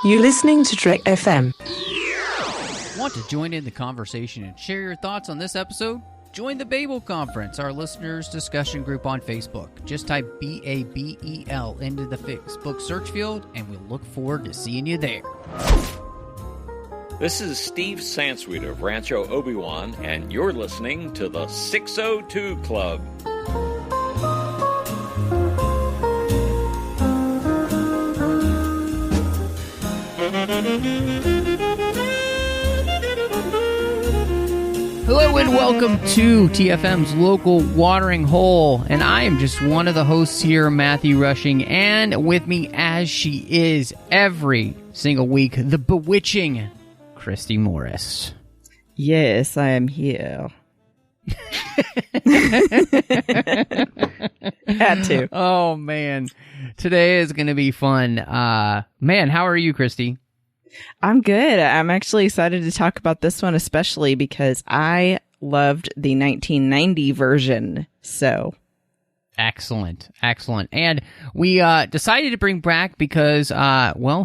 You're listening to Trek FM. Want to join in the conversation and share your thoughts on this episode? Join the Babel Conference, our listeners' discussion group on Facebook. Just type BABEL into the Facebook search field, and we'll look forward to seeing you there. This is Steve Sansweet of Rancho Obi-Wan, and you're listening to the 602 Club. Hello and welcome to TFM's Local Watering Hole, and I am just one of the hosts here, Matthew Rushing, and with me as she is every single week, the bewitching Christy Morris. Yes, I am here. Had to. Oh, man. Today is going to be fun. Man, how are you, Christy? I'm good. I'm actually excited to talk about this one, especially because I loved the 1990 version. So. Excellent. And we decided to bring back because,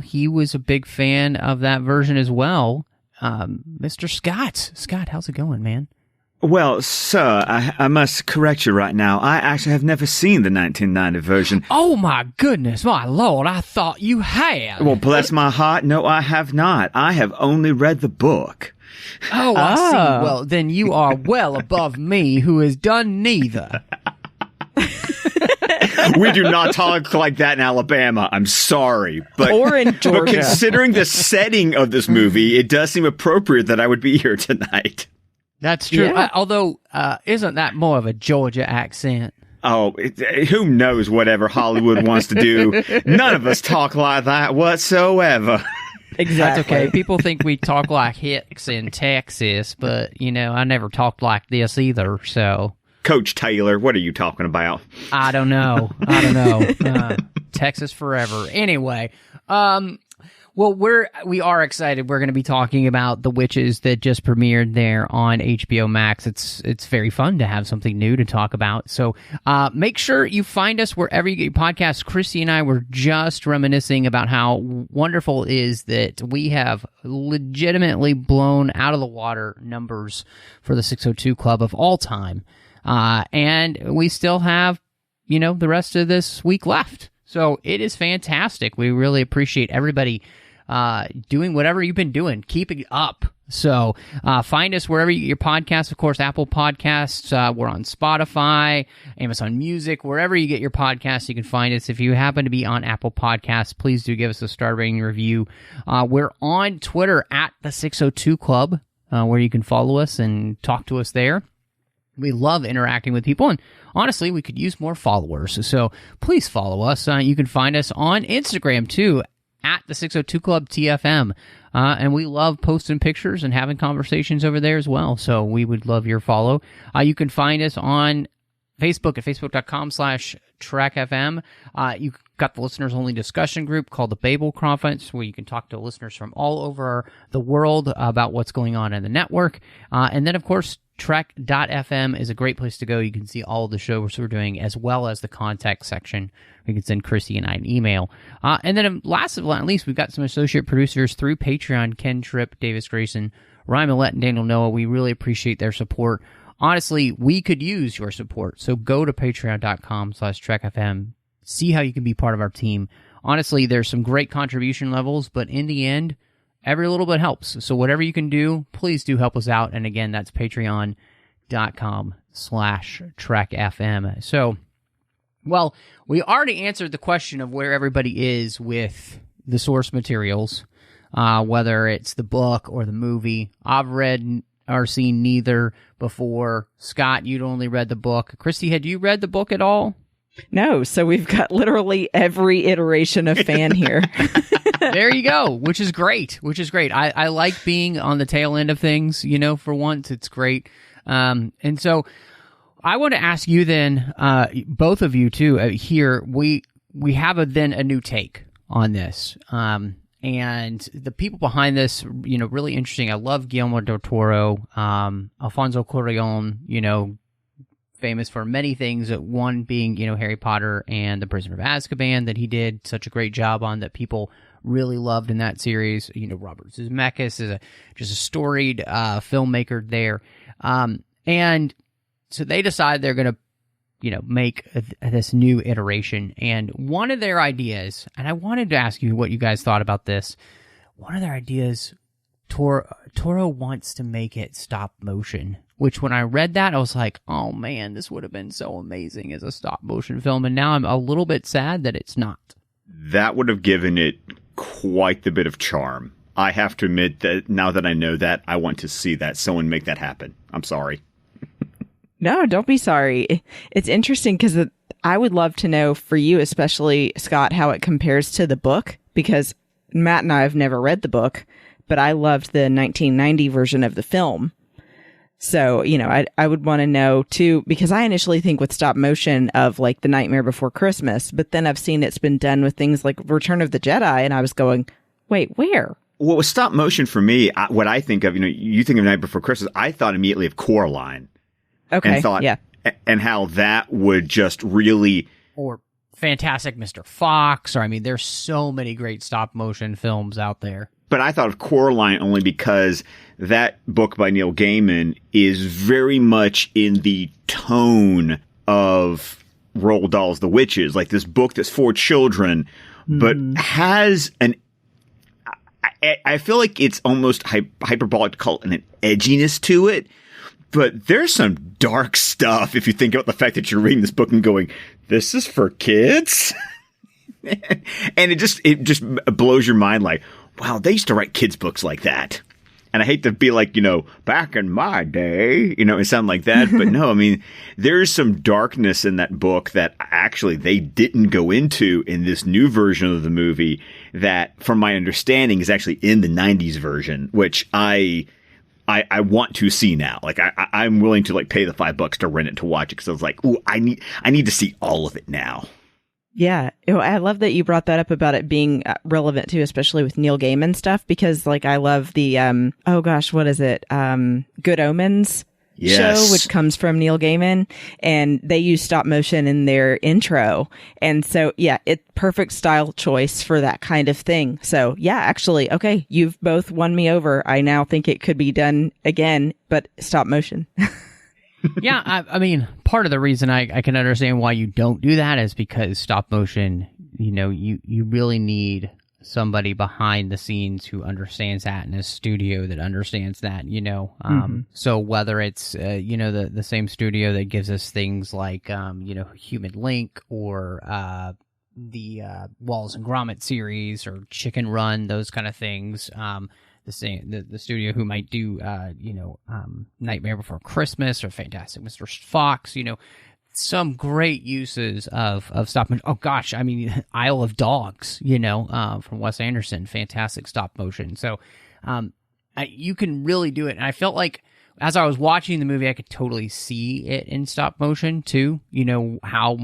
he was a big fan of that version as well. Mr. Scott. Scott, how's it going, man? Well, sir, I must correct you right now. I actually have never seen the 1990 version. Oh, my goodness, my lord, I thought you had. Well, bless my heart, no, I have not. I have only read the book. Oh, I see. Well, then you are well above me, who has done neither. We do not talk like that in Alabama. I'm sorry. Or in Georgia. But considering the setting of this movie, it does seem appropriate that I would be here tonight. That's true. Yeah. Although, isn't that more of a Georgia accent? Oh, who knows whatever Hollywood wants to do. None of us talk like that whatsoever. Exactly. That's okay. People think we talk like Hicks in Texas, but, I never talked like this either, so. Coach Taylor, what are you talking about? I don't know. Texas forever. Anyway, well, we are excited. We're going to be talking about The Witches that just premiered there on HBOMax. It's very fun to have something new to talk about. So make sure you find us wherever you get your podcasts. Christy and I were just reminiscing about how wonderful it is that we have legitimately blown out of the water numbers for the 602 Club of all time. And we still have, the rest of this week left. So it is fantastic. We really appreciate everybody doing whatever you've been doing. Keep it up. So find us wherever you get your podcasts. Of course, Apple Podcasts. We're on Spotify, Amazon Music, wherever you get your podcasts, you can find us. If you happen to be on Apple Podcasts, please do give us a star rating review. We're on Twitter at the 602 Club, where you can follow us and talk to us there. We love interacting with people, and honestly, we could use more followers. So please follow us. You can find us on Instagram, too, at the 602 Club TFM. And we love posting pictures and having conversations over there as well. So we would love your follow. You can find us on Facebook at facebook.com/TrekFM. You got the listeners-only discussion group called the Babel Conference, where you can talk to listeners from all over the world about what's going on in the network. And then, of course, Trek.fm is a great place to go. You can see all of the shows we're doing, as well as the contact section. You can send Christy and I an email. And then last but not least, we've got some associate producers through Patreon, Ken Tripp, Davis Grayson, Ryan Maillet, and Daniel Noah. We really appreciate their support. Honestly, we could use your support. So go to patreon.com/TrekFM. See how you can be part of our team. Honestly, there's some great contribution levels, but in the end, every little bit helps. So whatever you can do, please do help us out. And again, that's patreon.com/TrekFM. So, well, we already answered the question of where everybody is with the source materials, whether it's the book or the movie. I've read or seen neither before. Scott, you'd only read the book. Christy, had you read the book at all? No, so we've got literally every iteration of fan here. There you go, which is great. I like being on the tail end of things, for once. It's great. And so I want to ask you then, both of you too, here, we have a new take on this. And the people behind this, really interesting. I love Guillermo del Toro, Alfonso Cuarón, famous for many things, one being, Harry Potter and the Prisoner of Azkaban that he did such a great job on that people really loved in that series. Robert Zemeckis is just a storied filmmaker there. And so they decide they're going to, make this new iteration. And one of their ideas, and I wanted to ask you what you guys thought about this. One of their ideas, Toro wants to make it stop motion, which when I read that, I was like, oh man, this would have been so amazing as a stop motion film. And now I'm a little bit sad that it's not. That would have given it quite the bit of charm. I have to admit that now that I know that, I want to see that. Someone make that happen. I'm sorry. No, don't be sorry. It's interesting because I would love to know for you, especially Scott, how it compares to the book, because Matt and I have never read the book, but I loved the 1990 version of the film. So, I would want to know too, because I initially think with stop motion of like The Nightmare Before Christmas, but then I've seen it's been done with things like Return of the Jedi, and I was going, wait, where? Well, with stop motion for me, what I think of, you think of Night Before Christmas, I thought immediately of Coraline. Okay, and thought, yeah. And how that would just really... Or Fantastic Mr. Fox, or there's so many great stop motion films out there. But I thought of Coraline only because that book by Neil Gaiman is very much in the tone of Roald Dahl's The Witches, like this book that's for children, but has an... I feel like it's almost hyperbolic to call it an edginess to it. But there's some dark stuff if you think about the fact that you're reading this book and going, this is for kids? And it just blows your mind like, wow, they used to write kids' books like that. And I hate to be like, back in my day, and sound like that. But no, there's some darkness in that book that actually they didn't go into in this new version of the movie that, from my understanding, is actually in the 90s version, which I want to see now. Like I'm willing to pay the $5 to rent it to watch it because I was like, ooh, I need to see all of it now. Yeah, I love that you brought that up about it being relevant too, especially with Neil Gaiman stuff, because I love the what is it? Good Omens show, which comes from Neil Gaiman, and they use stop motion in their intro, and so yeah, it's perfect style choice for that kind of thing. So yeah, actually, okay, you've both won me over. I now think it could be done again, but stop motion. Yeah, part of the reason I can understand why you don't do that is because stop motion, you really need somebody behind the scenes who understands that in a studio that understands that, So whether it's, the same studio that gives us things like, Human Link or the Wallace and Gromit series or Chicken Run, those kind of things, the studio who might do, Nightmare Before Christmas or Fantastic Mr. Fox, some great uses of stop motion. Oh gosh, Isle of Dogs, from Wes Anderson, fantastic stop motion. So, you can really do it. And I felt like as I was watching the movie, I could totally see it in stop motion too. How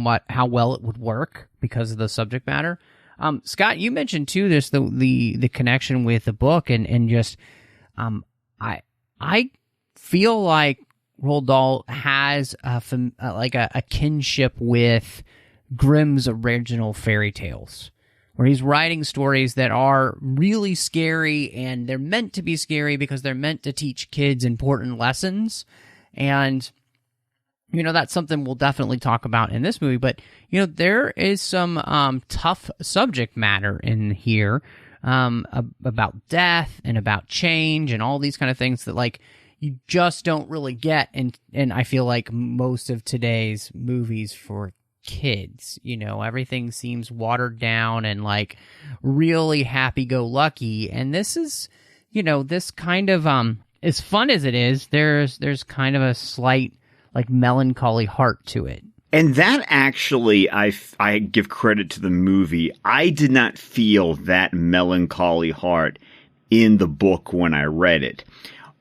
well it would work because of the subject matter. Scott, you mentioned too, there's the connection with the book and just, I feel like Roald Dahl has a kinship with Grimm's original fairy tales, where he's writing stories that are really scary, and they're meant to be scary because they're meant to teach kids important lessons. And, that's something we'll definitely talk about in this movie, but, there is some tough subject matter in here about death and about change and all these kind of things that, you just don't really get, and I feel like most of today's movies for kids, everything seems watered down and really happy-go-lucky, and this is, this kind of, as fun as it is, there's kind of a slight, melancholy heart to it. And that actually, I give credit to the movie. I did not feel that melancholy heart in the book when I read it.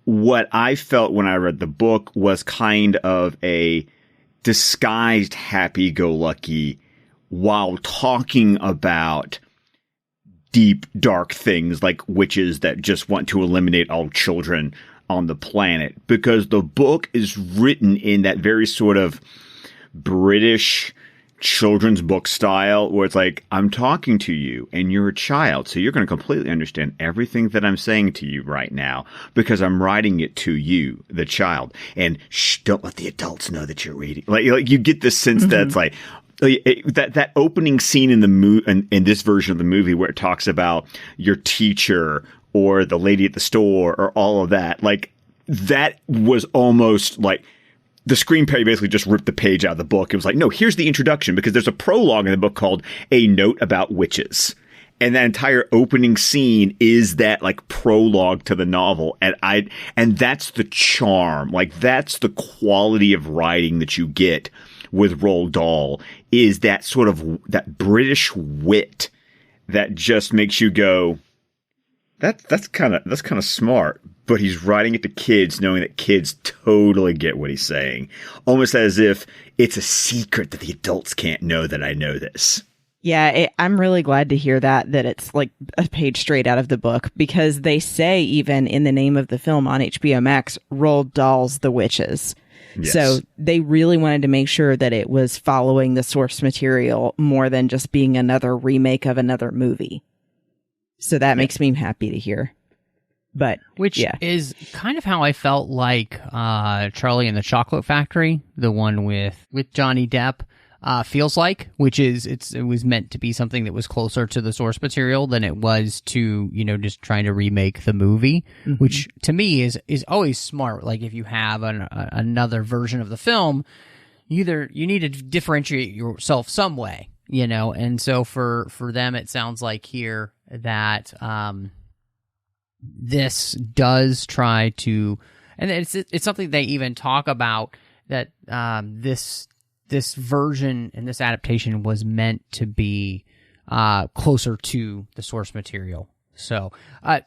What I felt when I read the book was kind of a disguised happy-go-lucky while talking about deep, dark things like witches that just want to eliminate all children. on the planet, because the book is written in that very sort of British children's book style where it's like, I'm talking to you and you're a child, so you're going to completely understand everything that I'm saying to you right now because I'm writing it to you, the child. And shh, don't let the adults know that you're reading. Like you get this sense that's like that opening scene in the in this version of the movie where it talks about your teacher or the lady at the store or all of that. Like that was almost like the screenplay basically just ripped the page out of the book. It was like, no, here's the introduction, because there's a prologue in the book called A Note About Witches. And that entire opening scene is that like prologue to the novel. And that's the charm. Like that's the quality of writing that you get with Roald Dahl, is that sort of that British wit that just makes you go, that's kind of smart. But he's writing it to kids, knowing that kids totally get what he's saying. Almost as if it's a secret that the adults can't know that I know this. Yeah, I'm really glad to hear that it's like a page straight out of the book, because they say even in the name of the film on HBOMax, Roald Dahl's The Witches. Yes. So they really wanted to make sure that it was following the source material more than just being another remake of another movie. So that makes me happy to hear. But which is kind of how I felt like Charlie and the Chocolate Factory, the one with Johnny Depp, feels like, which is it was meant to be something that was closer to the source material than it was to, just trying to remake the movie, which to me is always smart. Like if you have another version of the film, you need to differentiate yourself some way, and so for them it sounds like here that this does try to, and it's something they even talk about, that this version and this adaptation was meant to be closer to the source material. So,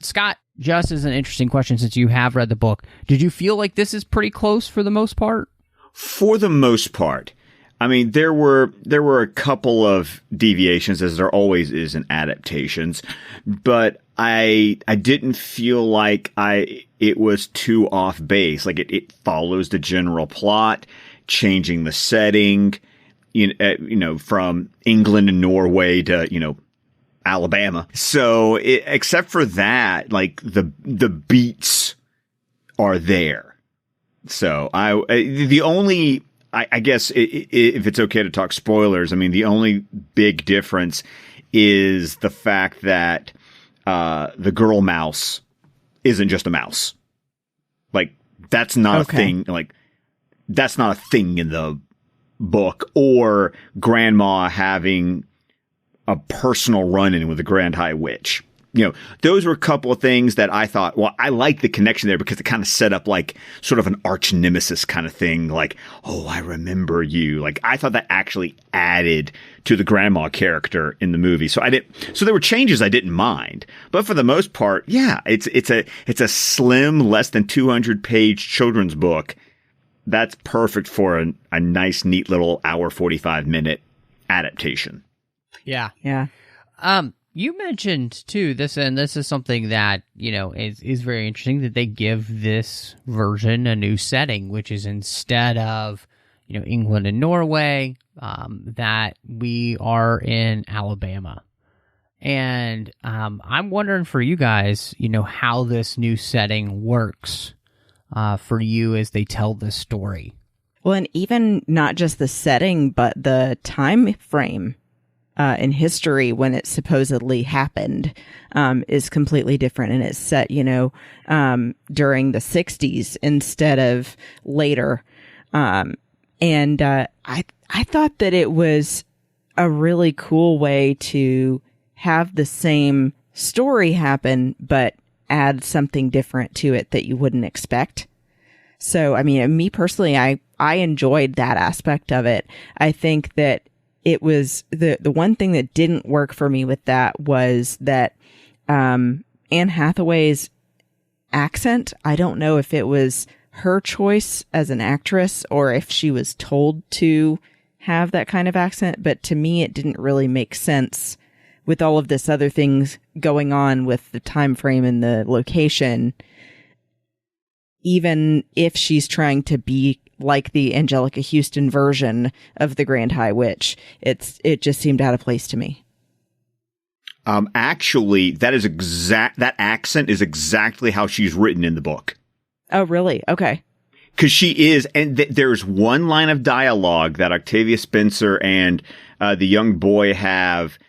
Scott, just as an interesting question, since you have read the book, did you feel like this is pretty close for the most part? For the most part. I mean, there were a couple of deviations, as there always is in adaptations, but I didn't feel like it was too off base. Like it follows the general plot, changing the setting, from England and Norway to, Alabama. So except for that, like the beats are there. So I guess if it's okay to talk spoilers, I mean, the only big difference is the fact that the girl mouse isn't just a mouse. Like, that's not a thing. Like, that's not a thing in the book. Or grandma having a personal run-in with the Grand High Witch. Those were a couple of things that I thought, well, I like the connection there because it kind of set up like sort of an arch nemesis kind of thing. Like, oh, I remember you. Like, I thought that actually added to the grandma character in the movie. So there were changes I didn't mind, but for the most part, yeah, it's a slim, less than 200-page children's book. That's perfect for a nice, neat little hour, 45-minute adaptation. Yeah. Yeah. You mentioned too this, and this is something that is very interesting, that they give this version a new setting, which is instead of England and Norway, that we are in Alabama, and I'm wondering for you guys, how this new setting works for you as they tell this story. Well, and even not just the setting, but the time frame. In history when it supposedly happened, is completely different. And it's set, during the 60s instead of later. I thought that it was a really cool way to have the same story happen, but add something different to it that you wouldn't expect. So, I mean, me personally, I enjoyed that aspect of it. I think that it was the one thing that didn't work for me with that was that Anne Hathaway's accent. I don't know if it was her choice as an actress or if she was told to have that kind of accent. But to me, it didn't really make sense with all of this other things going on with the time frame and the location. even if she's trying to be like the Angelica Houston version of the Grand High Witch, it just seemed out of place to me. Actually, that accent is exactly how she's written in the book. Oh, really? Okay. Because she is, and there's one line of dialogue that Octavia Spencer and the young boy have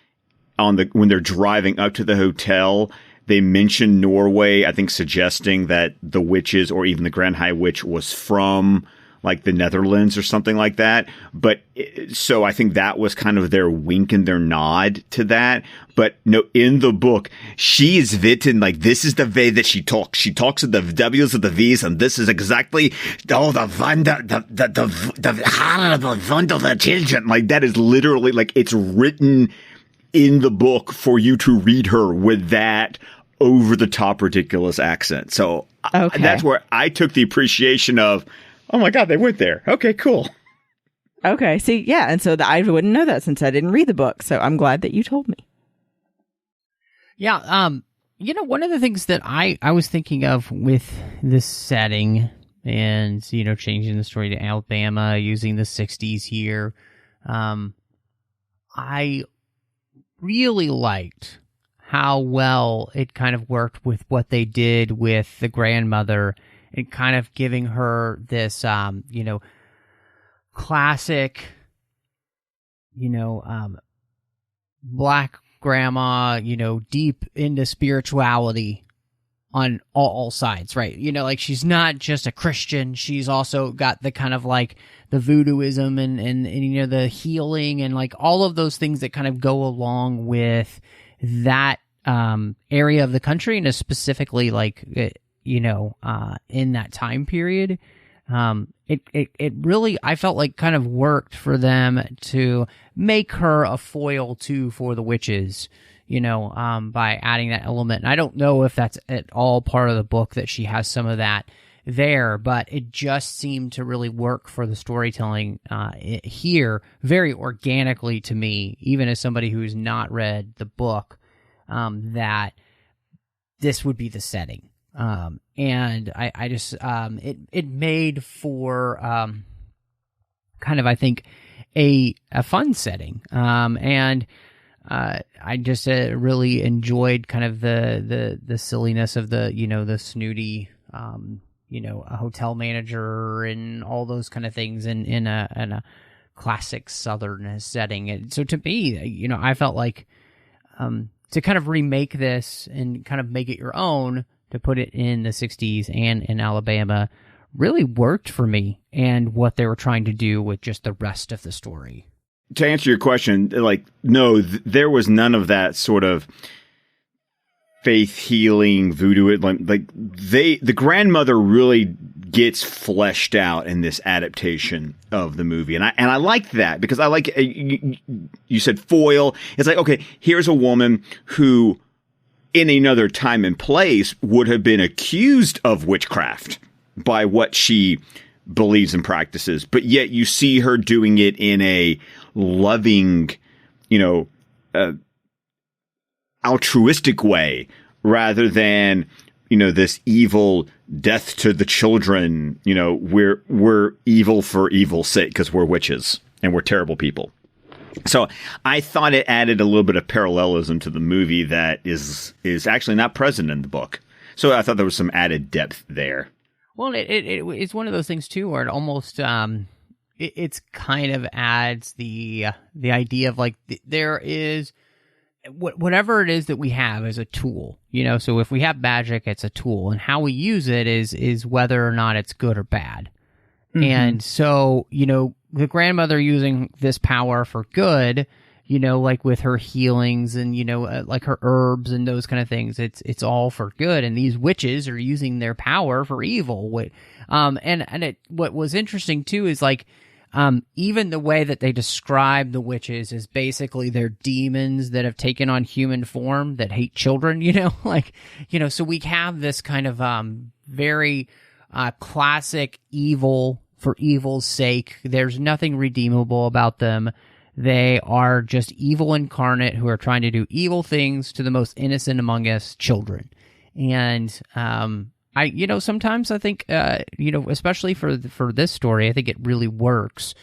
when they're driving up to the hotel. They mention Norway, I think, suggesting that the witches or even the Grand High Witch was from like the Netherlands or something like that. But so I think that was kind of their wink and their nod to that. But no, in the book, she is written like this is the way that she talks. She talks with the W's and the V's, and this is exactly the horrible wonderful children. Like that is literally like it's written in the book for you to read her with that over the top ridiculous accent. So that's where I took the appreciation of, oh my God, they went there. Okay, cool. Okay, see, yeah, and so I wouldn't know that since I didn't read the book, so I'm glad that you told me. Yeah, one of the things that I was thinking of with this setting and, changing the story to Alabama, using the 60s here, I really liked how well it kind of worked with what they did with the grandmother and kind of giving her this, classic, black grandma, deep into spirituality on all sides, right? Like she's not just a Christian. She's also got the kind of like the voodooism and the healing and like all of those things that kind of go along with that area of the country, and specifically like in that time period. It really, I felt like kind of worked for them to make her a foil too for the witches, by adding that element. And I don't know if that's at all part of the book that she has some of that there, but it just seemed to really work for the storytelling here very organically to me, even as somebody who's not read the book, that this would be the setting. And I just, it made for, kind of, I think, a fun setting. And, I just really enjoyed kind of the silliness of the, the snooty, a hotel manager and all those kind of things in a classic Southern setting. And so to me, I felt like, to kind of remake this and kind of make it your own, to put it in the 60s and in Alabama, really worked for me and what they were trying to do with just the rest of the story. To answer your question, like, no, there was none of that sort of faith healing voodoo. The grandmother really gets fleshed out in this adaptation of the movie. And I like that because I like, you said foil. It's like, okay, here's a woman who in another time and place would have been accused of witchcraft by what she believes and practices, but yet you see her doing it in a loving, altruistic way rather than, this evil death to the children. We're evil for evil's sake because we're witches and we're terrible people. So I thought it added a little bit of parallelism to the movie that is actually not present in the book. So I thought there was some added depth there. Well, it's one of those things too, where it almost it's kind of adds the idea of like there is whatever it is that we have is a tool, So if we have magic, it's a tool, and how we use it is whether or not it's good or bad. Mm-hmm. And so the grandmother using this power for good, like with her healings and, like her herbs and those kind of things, it's all for good. And these witches are using their power for evil. What was interesting too is like, even the way that they describe the witches is basically they're demons that have taken on human form that hate children, so we have this kind of, very, classic evil for evil's sake. There's nothing redeemable about them. They are just evil incarnate who are trying to do evil things to the most innocent among us, children. And Sometimes I think, especially for this story, I think it really works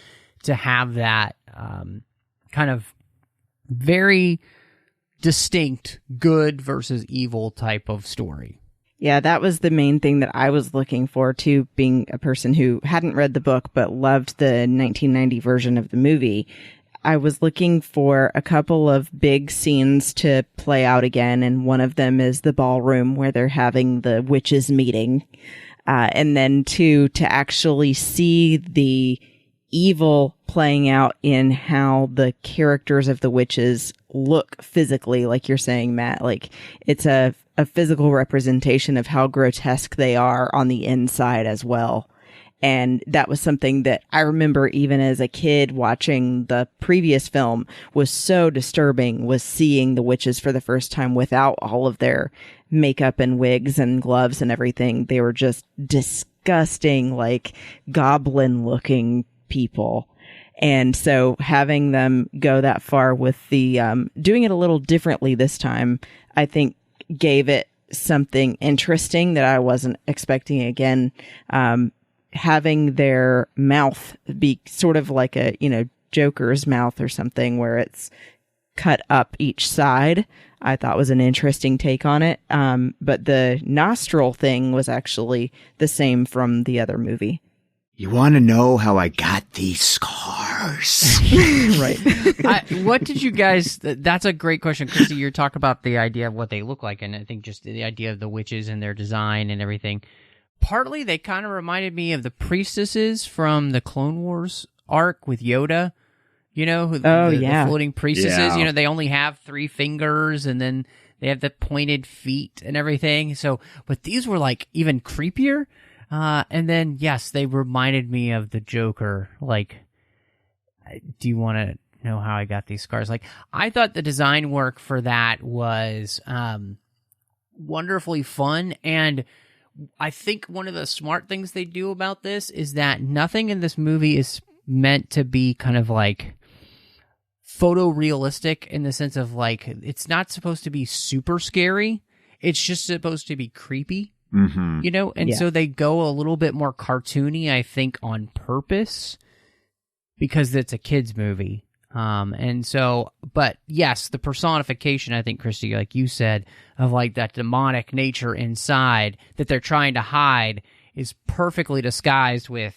to have that kind of very distinct good versus evil type of story. Yeah, that was the main thing that I was looking for too, being a person who hadn't read the book but loved the 1990 version of the movie. I was looking for a couple of big scenes to play out again, and one of them is the ballroom where they're having the witches meeting. And then two, to actually see the evil playing out in how the characters of the witches look physically, like you're saying, Matt. Like, it's a physical representation of how grotesque they are on the inside as well. And that was something that I remember even as a kid watching the previous film was so disturbing, was seeing the witches for the first time without all of their makeup and wigs and gloves and everything. They were just disgusting, like goblin looking people. And so having them go that far with the, doing it a little differently this time, I think gave it something interesting that I wasn't expecting. Again, having their mouth be sort of like a, Joker's mouth or something where it's cut up each side, I thought was an interesting take on it. But the nostril thing was actually the same from the other movie. You want to know how I got these scars? Right. What did you guys... That's a great question, Christy. You're talking about the idea of what they look like, and I think just the idea of the witches and their design and everything. Partly, they kind of reminded me of the priestesses from the Clone Wars arc with Yoda. The floating priestesses. Yeah. They only have 3 fingers, and then they have the pointed feet and everything. So, but these were like even creepier. And then, yes, they reminded me of the Joker. Like, do you want to know how I got these scars? Like, I thought the design work for that was wonderfully fun. And I think one of the smart things they do about this is that nothing in this movie is meant to be kind of like photorealistic in the sense of like, it's not supposed to be super scary. It's just supposed to be creepy. Mm-hmm. So they go a little bit more cartoony, I think, on purpose because it's a kid's movie. But yes, the personification, I think, Christy, like you said, of like that demonic nature inside that they're trying to hide is perfectly disguised with,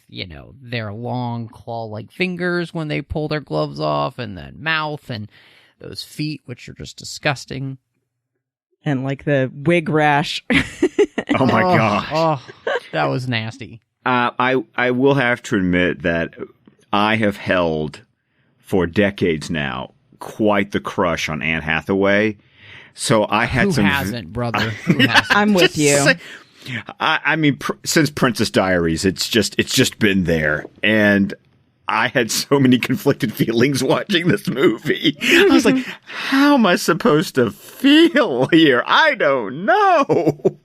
their long claw-like fingers when they pull their gloves off, and the mouth and those feet, which are just disgusting. And like the wig rash. Oh my gosh. Oh, that was nasty. I will have to admit that I have held for decades now quite the crush on Anne Hathaway. So I had Who hasn't, brother? Who hasn't? I'm with you. I mean, since Princess Diaries, it's just been there. And I had so many conflicted feelings watching this movie. I was like, how am I supposed to feel here? I don't know.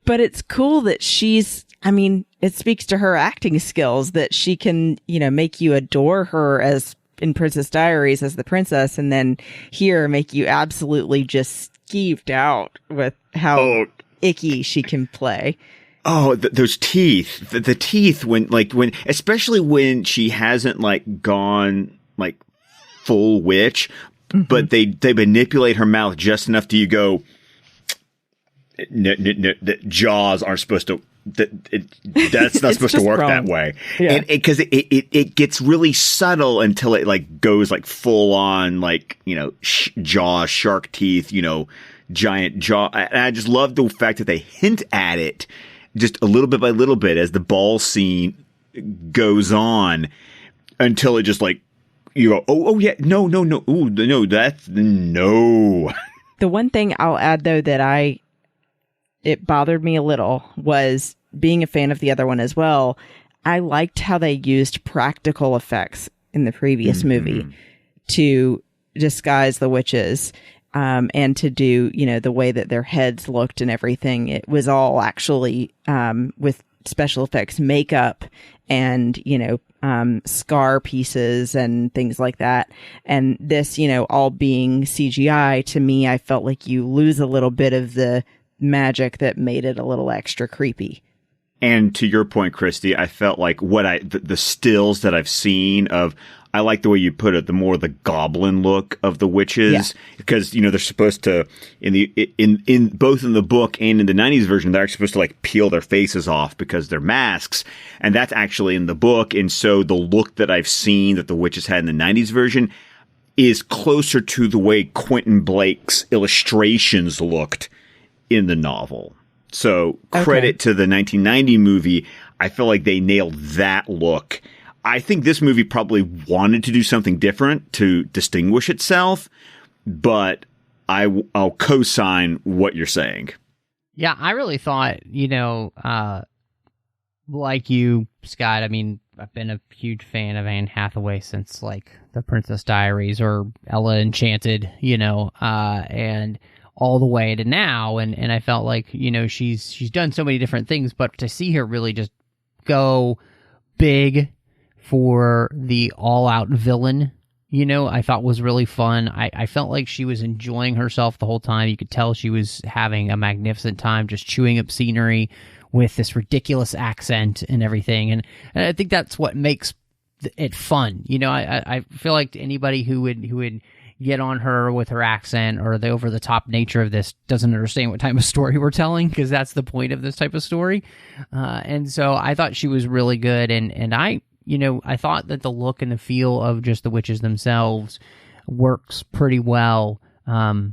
But it's cool that it speaks to her acting skills that she can, make you adore her as in Princess Diaries as the princess, and then here make you absolutely just skeeved out with how icky she can play. Oh, those teeth, the teeth when, especially when she hasn't gone full witch, but they manipulate her mouth just enough to you go, no, the jaws aren't supposed to, that's not supposed to work wrong that way. Yeah. And because it gets really subtle until it goes full on, jaws, shark teeth, giant jaw. And I just love the fact that they hint at it just a little bit by little bit as the ball scene goes on until it just you go, oh yeah, no, ooh, no, that's no. The one thing I'll add though that it bothered me a little was being a fan of the other one as well. I liked how they used practical effects in the previous movie to disguise the witches. And to do, the way that their heads looked and everything. It was all actually, with special effects, makeup and, scar pieces and things like that. And this, all being CGI, to me, I felt like you lose a little bit of the magic that made it a little extra creepy. And to your point, Christy, I felt like the stills that I've seen of, I like the way you put it, the more the goblin look of the witches, because, they're supposed to, in both in the book and in the 90s version, they're actually supposed to like peel their faces off because they're masks. And that's actually in the book. And so the look that I've seen that the witches had in the 90s version is closer to the way Quentin Blake's illustrations looked in the novel. So credit to the 1990 movie. I feel like they nailed that look. I think this movie probably wanted to do something different to distinguish itself, but I'll co-sign what you're saying. Yeah, I really thought, like you, Scott, I mean, I've been a huge fan of Anne Hathaway since, like, The Princess Diaries or Ella Enchanted, and all the way to now, and I felt like, she's done so many different things, but to see her really just go big for the all-out villain, I thought was really fun. I felt like she was enjoying herself the whole time. You could tell she was having a magnificent time just chewing up scenery with this ridiculous accent and everything, and I think that's what makes it fun. I feel like anybody who would get on her with her accent or the over-the-top nature of this doesn't understand what type of story we're telling, because that's the point of this type of story. And so I thought she was really good, and I thought that the look and the feel of just the witches themselves works pretty well. I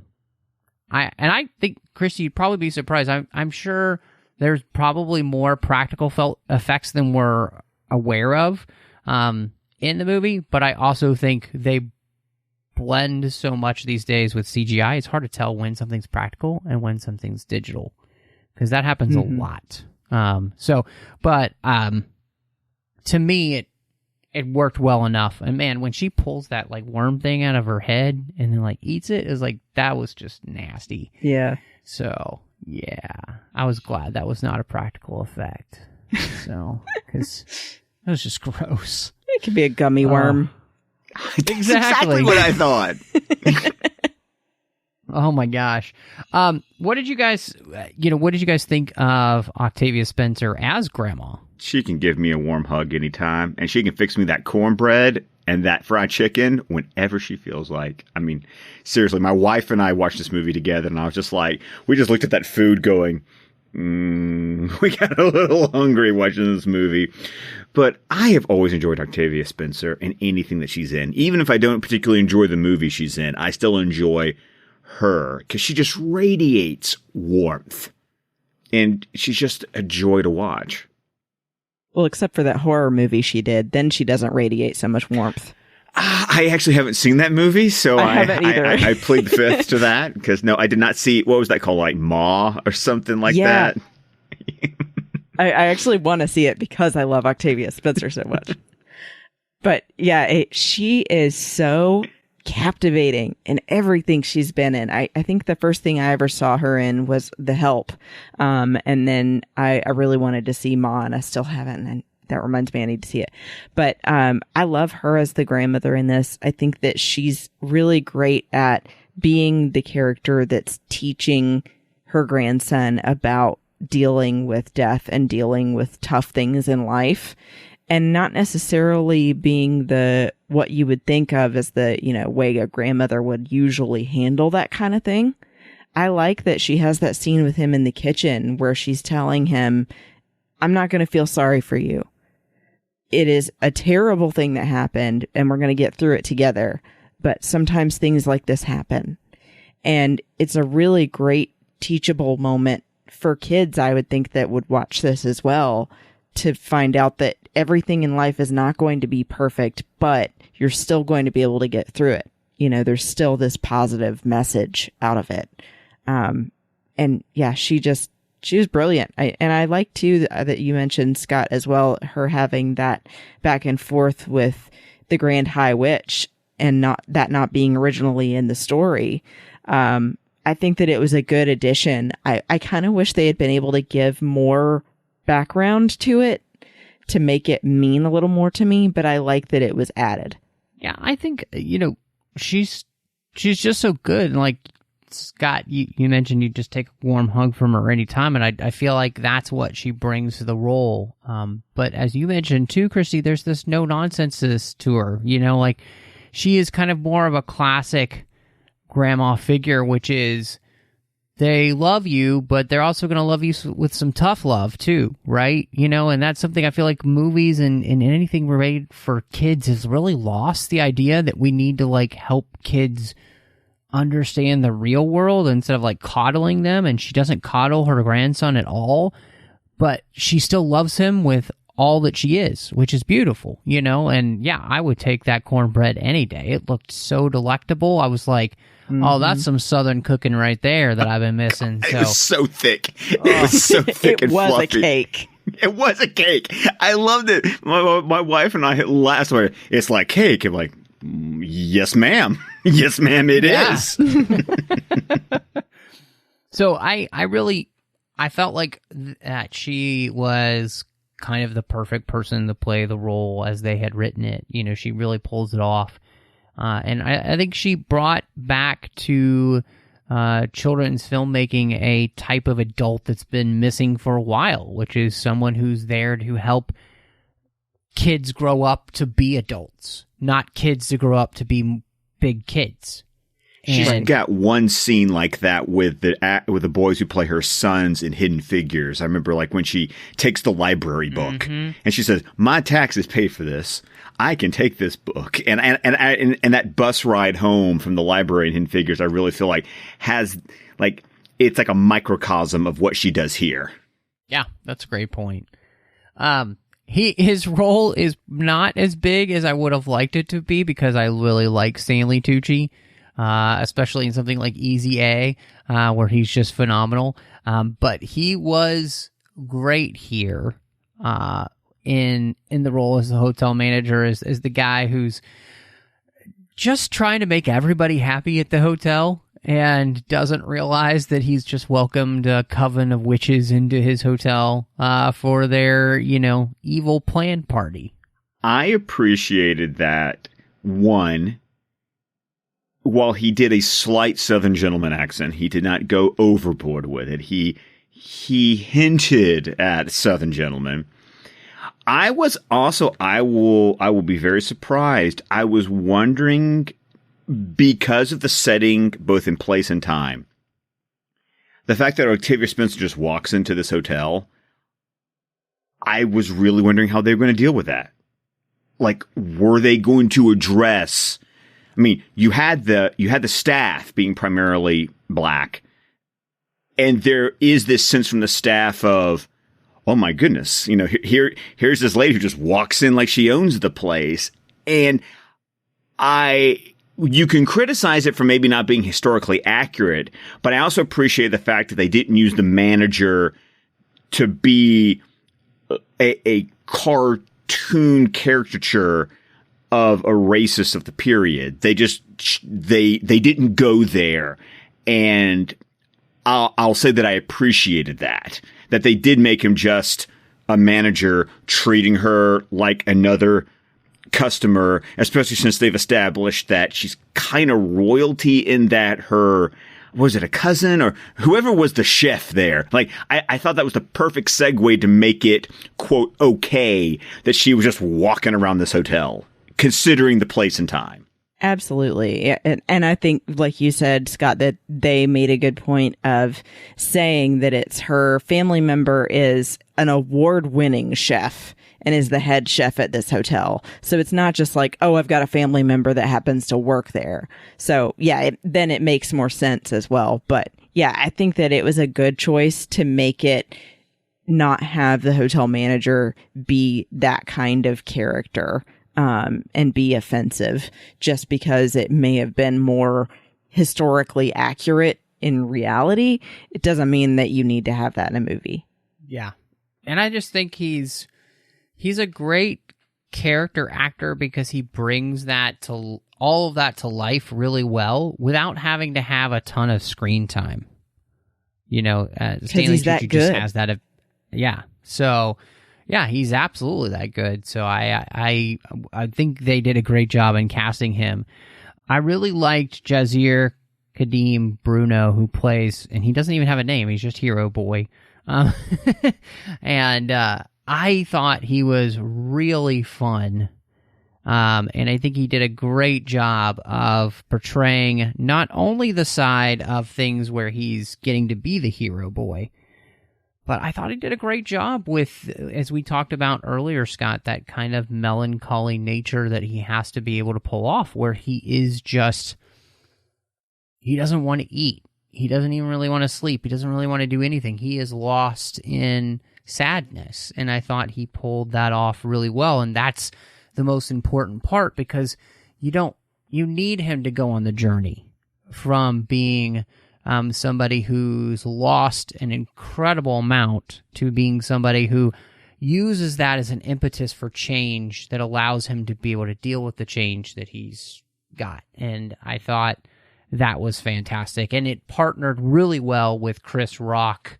think, Christy, you'd probably be surprised. I'm sure there's probably more practical effects than we're aware of in the movie, but I also think they blend so much these days with CGI. It's hard to tell when something's practical and when something's digital, because that happens a lot. To me, it worked well enough. And man, when she pulls that like worm thing out of her head and then like eats it, was like, that was just nasty. Yeah. So yeah, I was glad that was not a practical effect. So, because it was just gross. It could be a gummy worm. Exactly what I thought. Oh my gosh. What did you guys think of Octavia Spencer as Grandma? She can give me a warm hug anytime, and she can fix me that cornbread and that fried chicken whenever she feels like. I mean, seriously, my wife and I watched this movie together, and I was just like, we just looked at that food going, we got a little hungry watching this movie. But I have always enjoyed Octavia Spencer in anything that she's in. Even if I don't particularly enjoy the movie she's in, I still enjoy her because she just radiates warmth. And she's just a joy to watch. Well, except for that horror movie she did, then she doesn't radiate so much warmth. I actually haven't seen that movie, so I haven't either. I plead the fifth to that, because no, I did not see, what was that called, like Ma or something like that? I actually want to see it because I love Octavia Spencer so much. But yeah, she is so captivating in everything she's been in. I think the first thing I ever saw her in was The Help. And then I really wanted to see Ma, and I still haven't. And that reminds me I need to see it. But I love her as the grandmother in this. I think that she's really great at being the character that's teaching her grandson about dealing with death and dealing with tough things in life, and not necessarily being what you would think of as the, way a grandmother would usually handle that kind of thing. I like that she has that scene with him in the kitchen where she's telling him, I'm not going to feel sorry for you. It is a terrible thing that happened, and we're going to get through it together. But sometimes things like this happen. And it's a really great teachable moment for kids, I would think, that would watch this as well, to find out that everything in life is not going to be perfect, but you're still going to be able to get through it. There's still this positive message out of it. And yeah, she was brilliant. I like too that you mentioned, Scott, as well, her having that back and forth with the Grand High Witch, and not being originally in the story. I think that it was a good addition. I kind of wish they had been able to give more background to it to make it mean a little more to me, but I like that it was added. Yeah, I think, she's just so good. And like Scott, you mentioned you just take a warm hug from her anytime, and I feel like that's what she brings to the role. But as you mentioned too, Christy, there's this no-nonsense to her. Like, she is kind of more of a classic grandma figure, which is they love you, but they're also going to love you with some tough love too, right? And that's something I feel like movies and anything related for kids has really lost the idea that we need to like help kids understand the real world instead of like coddling them. And she doesn't coddle her grandson at all, but she still loves him with all that she is, which is beautiful, and yeah, I would take that cornbread any day. It looked so delectable. I was like, oh, that's some Southern cooking right there that I've been missing. So. It was so thick. It was so thick and fluffy. It was a cake. It was a cake. I loved it. My wife and I hit last word. It's like cake. I'm like, yes, ma'am. Yes, ma'am, it is. So I felt like that she was kind of the perfect person to play the role as they had written it. She really pulls it off. And I think she brought back to children's filmmaking a type of adult that's been missing for a while, which is someone who's there to help kids grow up to be adults, not kids to grow up to be big kids. She's got one scene like that with the boys who play her sons in Hidden Figures. I remember like when she takes the library book and she says, "My taxes pay for this. I can take this book." And that bus ride home from the library in Hidden Figures, I really feel like has like it's like a microcosm of what she does here. Yeah, that's a great point. His role is not as big as I would have liked it to be because I really like Stanley Tucci. Especially in something like Easy A, where he's just phenomenal. But he was great here, in the role as the hotel manager, as the guy who's just trying to make everybody happy at the hotel and doesn't realize that he's just welcomed a coven of witches into his hotel, for their, evil plan party. I appreciated that, one, while he did a slight Southern gentleman accent, he did not go overboard with it. He hinted at Southern gentleman. I was also, I will be very surprised. I was wondering, because of the setting, both in place and time, the fact that Octavia Spencer just walks into this hotel, I was really wondering how they were going to deal with that. Like, were they going to address? I mean, you had the staff being primarily black, and there is this sense from the staff of, oh my goodness, here's this lady who just walks in like she owns the place, and you can criticize it for maybe not being historically accurate, but I also appreciate the fact that they didn't use the manager to be a cartoon caricature of a racist of the period. They didn't go there. And I'll say that I appreciated that they did make him just a manager treating her like another customer, especially since they've established that she's kind of royalty in that her, was it a cousin or whoever was the chef there? Like, I thought that was the perfect segue to make it, quote, okay, that she was just walking around this hotel, considering the place and time. Absolutely. And I think, like you said, Scott, that they made a good point of saying that it's her family member is an award-winning chef and is the head chef at this hotel. So it's not just like, oh, I've got a family member that happens to work there. So yeah, then it makes more sense as well. But yeah, I think that it was a good choice to make it not have the hotel manager be that kind of character. And be offensive just because it may have been more historically accurate in reality. It doesn't mean that you need to have that in a movie. Yeah. And I just think he's a great character actor because he brings all of that to life really well without having to have a ton of screen time. Stanley Tucci just has that. Yeah. So, yeah, he's absolutely that good. So I think they did a great job in casting him. I really liked Jahzir Kadeem Bruno, who plays, and he doesn't even have a name, he's just Hero Boy. And I thought he was really fun. And I think he did a great job of portraying not only the side of things where he's getting to be the hero boy, but I thought he did a great job with, as we talked about earlier, Scott, that kind of melancholy nature that he has to be able to pull off, where he is just, he doesn't want to eat. He doesn't even really want to sleep. He doesn't really want to do anything. He is lost in sadness. And I thought he pulled that off really well. And that's the most important part, because you need him to go on the journey from being somebody who's lost an incredible amount to being somebody who uses that as an impetus for change that allows him to be able to deal with the change that he's got. And I thought that was fantastic. And it partnered really well with Chris Rock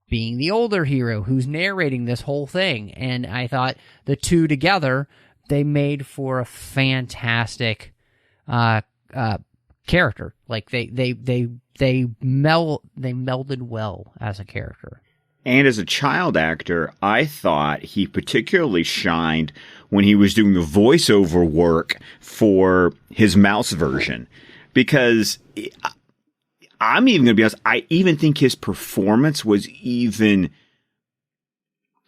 being the older hero who's narrating this whole thing. And I thought the two together, they made for a fantastic character. Like they melded well as a character. And as a child actor, I thought he particularly shined when he was doing the voiceover work for his mouse version. Because I'm even going to be honest, I even think his performance was even,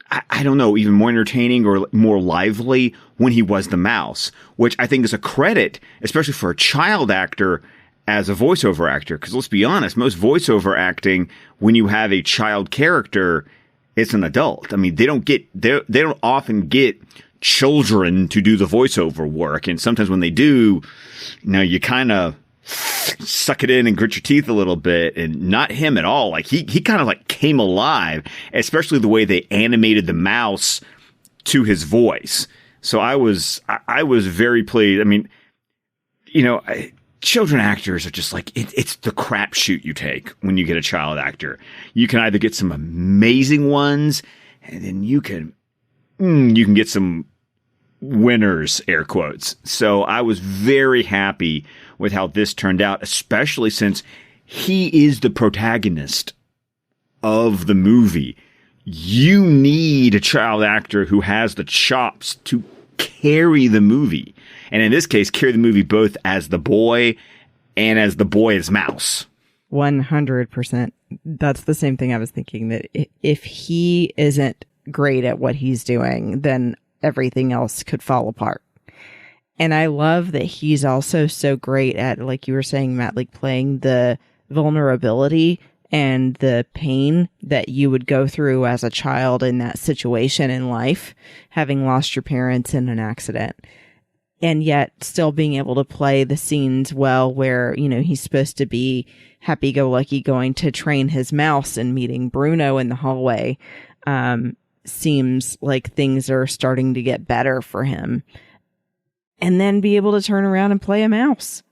I don't know, even more entertaining or more lively when he was the mouse, which I think is a credit, especially for a child actor as a voiceover actor. Because let's be honest, most voiceover acting, when you have a child character, it's an adult. I mean, they don't often get children to do the voiceover work. And sometimes when they do, you kind of suck it in and grit your teeth a little bit. And not him at all. Like he kind of like came alive, especially the way they animated the mouse to his voice. So I was very pleased. I mean, children actors are just like, it's the crapshoot you take when you get a child actor. You can either get some amazing ones, and then you can get some winners, air quotes. So I was very happy with how this turned out, especially since he is the protagonist of the movie. You need a child actor who has the chops to carry the movie. And in this case, carry the movie both as the boy and as the boy as mouse. 100%. That's the same thing I was thinking, that if he isn't great at what he's doing, then everything else could fall apart. And I love that he's also so great at, like you were saying, Matt, like playing the vulnerability and the pain that you would go through as a child in that situation in life, having lost your parents in an accident. And yet still being able to play the scenes well where, he's supposed to be happy-go-lucky going to train his mouse and meeting Bruno in the hallway. Seems like things are starting to get better for him. And then be able to turn around and play a mouse.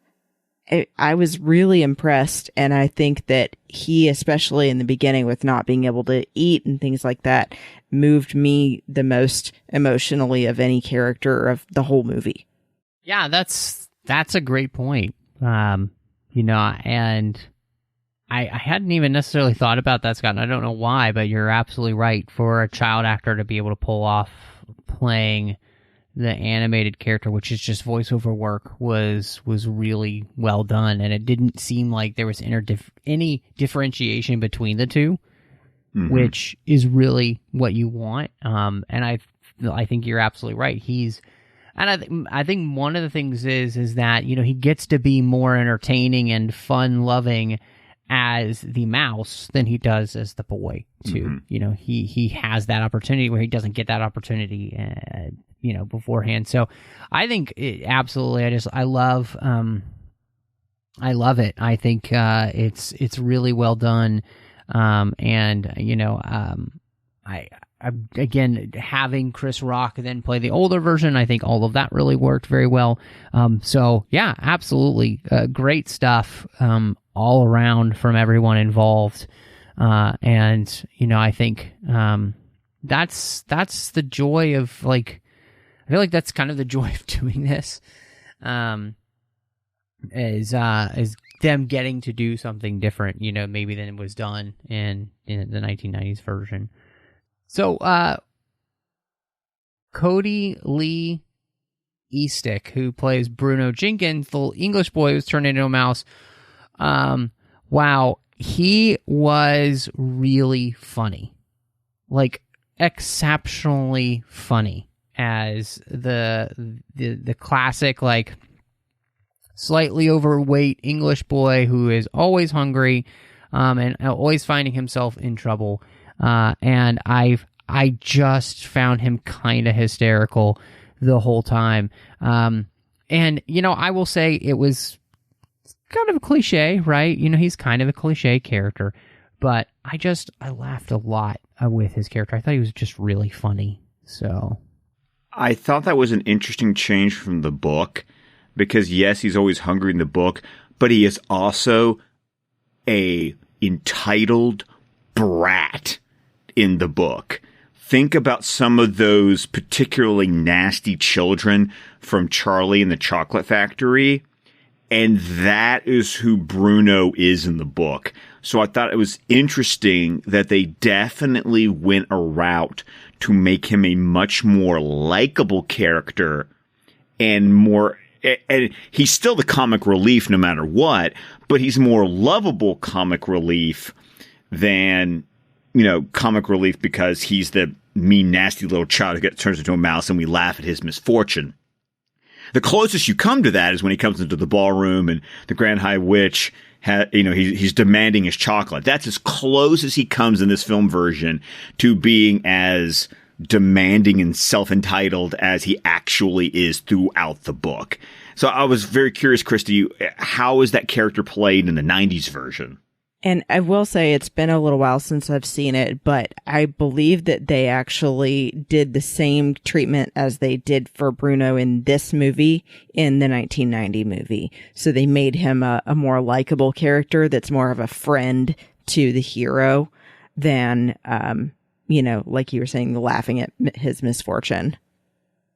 I was really impressed. And I think that he, especially in the beginning with not being able to eat and things like that, moved me the most emotionally of any character of the whole movie. Yeah, that's a great point. And I hadn't even necessarily thought about that, Scott, and I don't know why, but you're absolutely right. For a child actor to be able to pull off playing the animated character, which is just voiceover work, was really well done, and it didn't seem like there was any differentiation between the two, which is really what you want. And I think you're absolutely right. I think one of the things is that, he gets to be more entertaining and fun-loving as the mouse than he does as the boy, too. He has that opportunity where he doesn't get that opportunity, beforehand. So I think absolutely, I love it. I think it's really well done. Again, having Chris Rock then play the older version, I think all of that really worked very well. So yeah, absolutely. Great stuff all around from everyone involved. I think that's the joy of, like, I feel like that's kind of the joy of doing this. is them getting to do something different, maybe than was done in the 1990s version. So, Codie-Lei Eastick, who plays Bruno Jenkins, the little English boy who's turned into a mouse. Wow, he was really funny, like exceptionally funny as the classic, like, slightly overweight English boy who is always hungry, and always finding himself in trouble. And I just found him kind of hysterical the whole time. And, I will say it was kind of a cliche, right? He's kind of a cliche character, but I laughed a lot with his character. I thought he was just really funny. So I thought that was an interesting change from the book, because yes, he's always hungry in the book, but he is also a entitled brat in the book. Think about some of those particularly nasty children from Charlie and the Chocolate Factory, and that is who Bruno is in the book. So I thought it was interesting that they definitely went a route to make him a much more likable character, and he's still the comic relief no matter what, but he's more lovable comic relief than, comic relief because he's the mean, nasty little child who turns into a mouse and we laugh at his misfortune. The closest you come to that is when he comes into the ballroom and the Grand High Witch, he's demanding his chocolate. That's as close as he comes in this film version to being as demanding and self-entitled as he actually is throughout the book. So I was very curious, Christy, how is that character played in the 90s version? And I will say it's been a little while since I've seen it, but I believe that they actually did the same treatment as they did for Bruno in this movie in the 1990 movie. So they made him a more likable character that's more of a friend to the hero than, like you were saying, the laughing at his misfortune.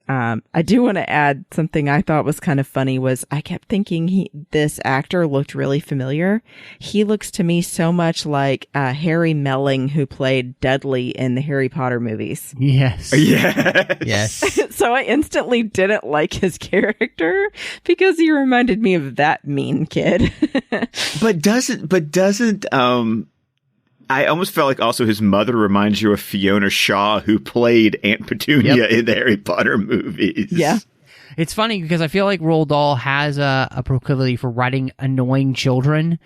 I do want to add something I thought was kind of funny was I kept thinking this actor looked really familiar. He looks to me so much like Harry Melling, who played Dudley in the Harry Potter movies. Yes. Yes. So I instantly didn't like his character because he reminded me of that mean kid. But doesn't I almost felt like also his mother reminds you of Fiona Shaw, who played Aunt Petunia in the Harry Potter movies. Yeah. It's funny because I feel like Roald Dahl has a proclivity for writing annoying children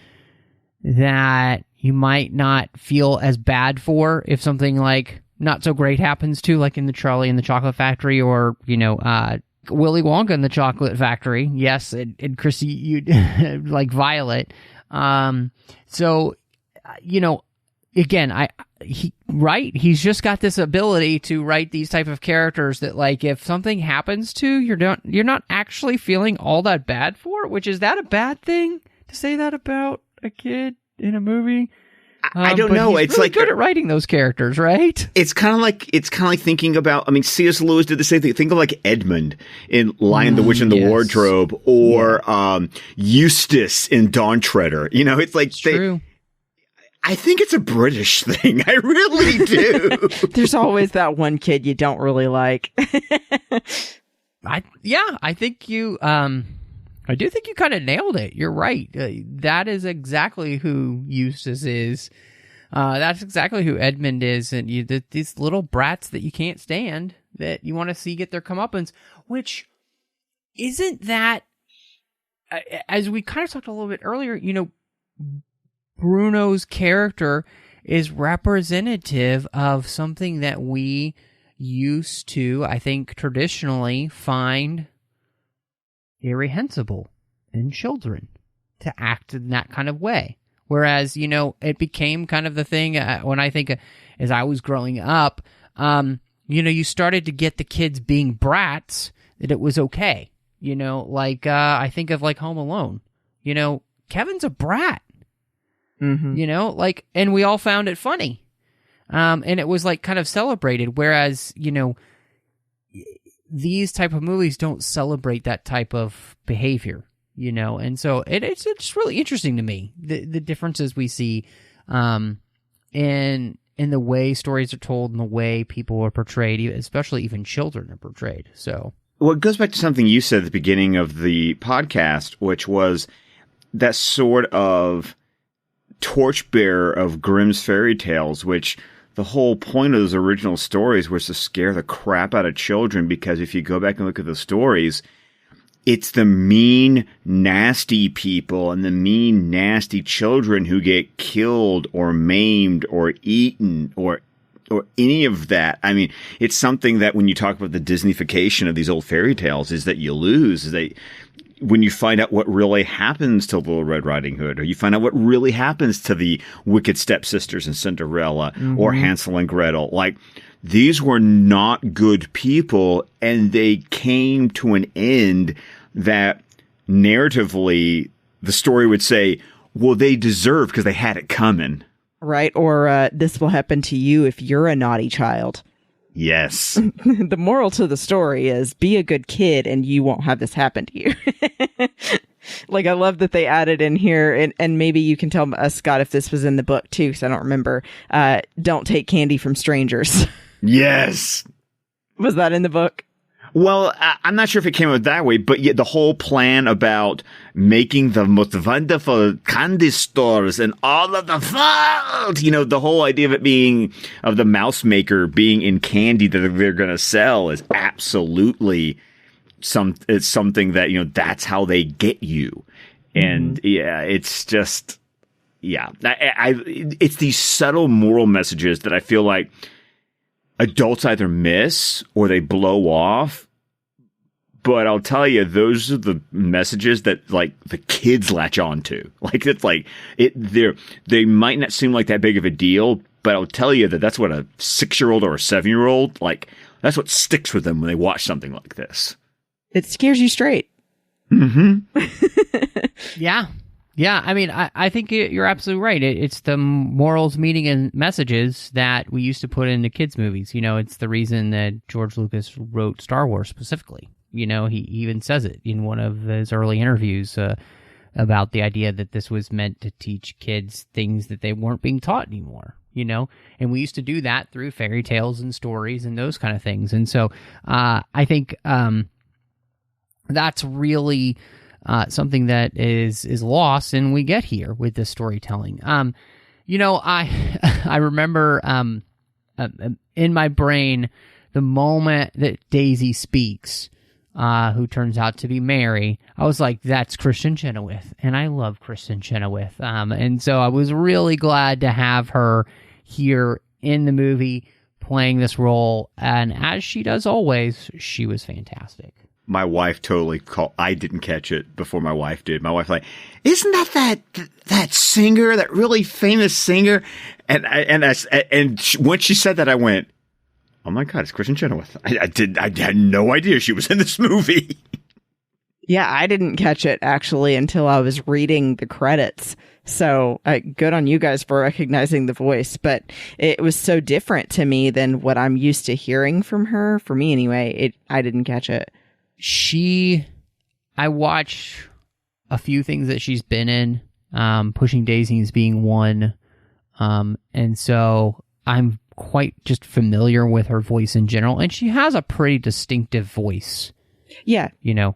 that you might not feel as bad for if something like not so great happens to, like in the Charlie and the Chocolate Factory, or, Willy Wonka and the Chocolate Factory. Yes, and Christy, you like Violet. Again, he's just got this ability to write these type of characters that, like, if something happens to, you're not actually feeling all that bad for it, which is that a bad thing to say that about a kid in a movie? I don't know. He's it's really like good at writing those characters, right? It's kind of like thinking about. I mean, C.S. Lewis did the same thing. Think of like Edmund in Lion, the Witch, and the Wardrobe, or Eustace in Dawn Treader. It's like True. I think it's a British thing. I really do. There's always that one kid you don't really like. I think you. I do think you kind of nailed it. You're right. That is exactly who Eustace is. That's exactly who Edmund is, and these little brats that you can't stand, that you want to see get their comeuppance. Which isn't that, as we kind of talked a little bit earlier, Bruno's character is representative of something that we used to, I think, traditionally find irreprehensible in children, to act in that kind of way. Whereas, it became kind of the thing when I think as I was growing up, you started to get the kids being brats, that it was okay. I think of like Home Alone. Kevin's a brat. Mm-hmm. And we all found it funny. And it was like kind of celebrated. Whereas, these type of movies don't celebrate that type of behavior. you know, and so it's really interesting to me, the differences we see in the way stories are told and the way people are portrayed, especially even children are portrayed. So, well, it goes back to something you said at the beginning of the podcast, which was that sort of torchbearer of Grimm's fairy tales, which the whole point of those original stories was to scare the crap out of children, because if you go back and look at the stories, it's the mean, nasty people and the mean, nasty children who get killed or maimed or eaten or any of that. I mean, it's something that when you talk about the Disneyfication of these old fairy tales is that you lose. Is when you find out what really happens to Little Red Riding Hood, or you find out what really happens to the wicked stepsisters in Cinderella or Hansel and Gretel, like, these were not good people, and they came to an end that narratively the story would say, well, they deserved because they had it coming. Right. Or this will happen to you if you're a naughty child. Yes. The moral to the story is be a good kid and you won't have this happen to you. Like, I love that they added in here, and maybe you can tell us, Scott, if this was in the book too, because I don't remember. Don't take candy from strangers. Yes. Was that in the book? Well, I'm not sure if it came out that way, but yet the whole plan about making the most wonderful candy stores and all of the world, you know, the whole idea of it being, of the mouse maker being in candy that they're going to sell is absolutely it's something that, you know, that's how they get you. And yeah, it's just, yeah, it's these subtle moral messages that I feel like adults either miss or they blow off. But I'll tell you, those are the messages that, like, the kids latch on to. Like, it's like, they might not seem like that big of a deal, but I'll tell you that's what a 6-year-old or a 7-year-old, like, that's what sticks with them when they watch something like this. It scares you straight. Yeah. Yeah, I mean, I think you're absolutely right. It's the morals, meaning, and messages that we used to put into kids' movies. You know, it's the reason that George Lucas wrote Star Wars specifically. You know, he even says it in one of his early interviews about the idea that this was meant to teach kids things that they weren't being taught anymore, you know? And we used to do that through fairy tales and stories and those kind of things. And so I think that's really... something that is lost, and we get here with this storytelling. You know, I remember in my brain the moment that Daisy speaks, who turns out to be Mary. I was like, that's Kristin Chenoweth, and I love Kristin Chenoweth. And so I was really glad to have her here in the movie playing this role, and as she does always, she was fantastic. My wife totally I didn't catch it before my wife did. My wife like, isn't that singer, that really famous singer? And when she said that, I went, oh my God, it's Kristin Chenoweth. I had no idea she was in this movie. Yeah, I didn't catch it actually until I was reading the credits. So good on you guys for recognizing the voice, but it was so different to me than what I'm used to hearing from her. For me anyway, I didn't catch it. I watch a few things that she's been in, Pushing Daisies being one, and so I'm quite just familiar with her voice in general, and she has a pretty distinctive voice. Yeah. You know,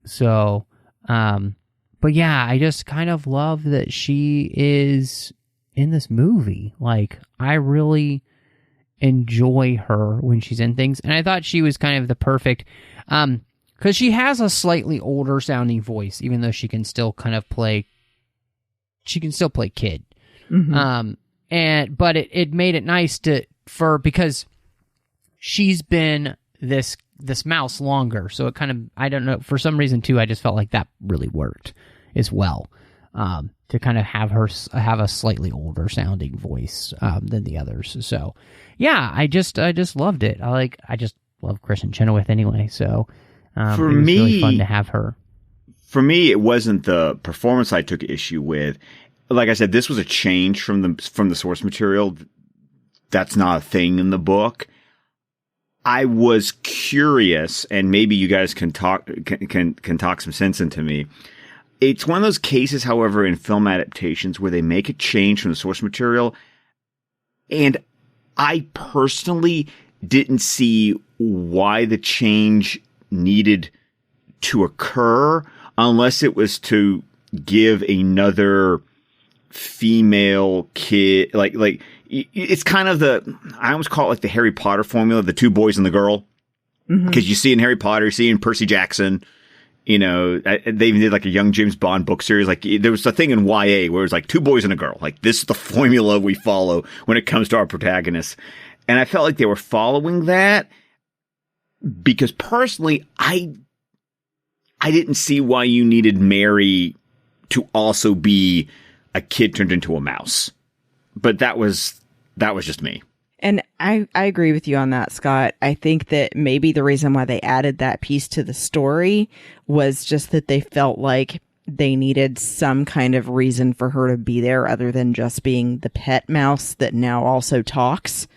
so, but yeah, I just kind of love that she is in this movie. Like, I really enjoy her when she's in things, and I thought she was kind of the perfect... because she has a slightly older sounding voice, even though she can still kind of play. She can still play kid, but it made it nice because she's been this mouse longer, so it kind of, I don't know, for some reason too, I just felt like that really worked as well. To kind of have her have a slightly older sounding voice than the others. So yeah, I just loved it. I just love Kristin Chenoweth anyway, so for it was me, really fun to have her. For me, it wasn't the performance I took issue with. Like I said, this was a change from the source material. That's not a thing in the book. I was curious, and maybe you guys can talk some sense into me. It's one of those cases, however, in film adaptations where they make a change from the source material. And I personally didn't see why the change needed to occur unless it was to give another female kid, like it's kind of I almost call it like the Harry Potter formula, the two boys and the girl. Because you see in Harry Potter, you see in Percy Jackson, they even did like a young James Bond book series. Like there was a thing in YA where it was like two boys and a girl. Like this is the formula we follow when it comes to our protagonists. And I felt like they were following that because personally, I didn't see why you needed Mary to also be a kid turned into a mouse. But that was just me. And I agree with you on that, Scott. I think that maybe the reason why they added that piece to the story was just that they felt like they needed some kind of reason for her to be there other than just being the pet mouse that now also talks.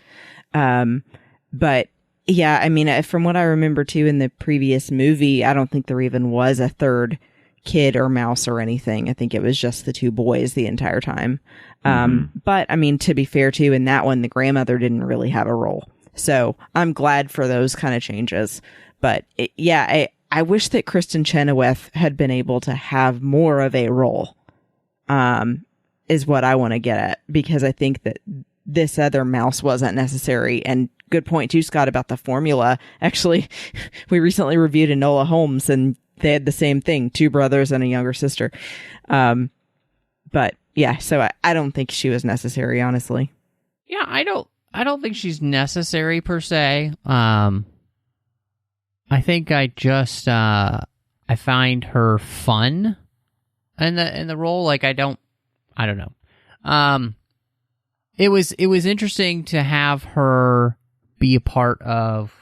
But yeah, I mean, from what I remember too in the previous movie, I don't think there even was a third kid or mouse or anything. I think it was just the two boys the entire time. But I mean, to be fair too, in that one, the grandmother didn't really have a role. So I'm glad for those kind of changes. But I wish that Kristin Chenoweth had been able to have more of a role, is what I want to get at, because I think that this other mouse wasn't necessary. And good point too, Scott, about the formula. Actually, we recently reviewed Enola Holmes and they had the same thing, two brothers and a younger sister. But yeah, so I don't think she was necessary, honestly. Yeah, I don't think she's necessary per se. I think I just I find her fun in the role. Like I don't know. It was interesting to have her be a part of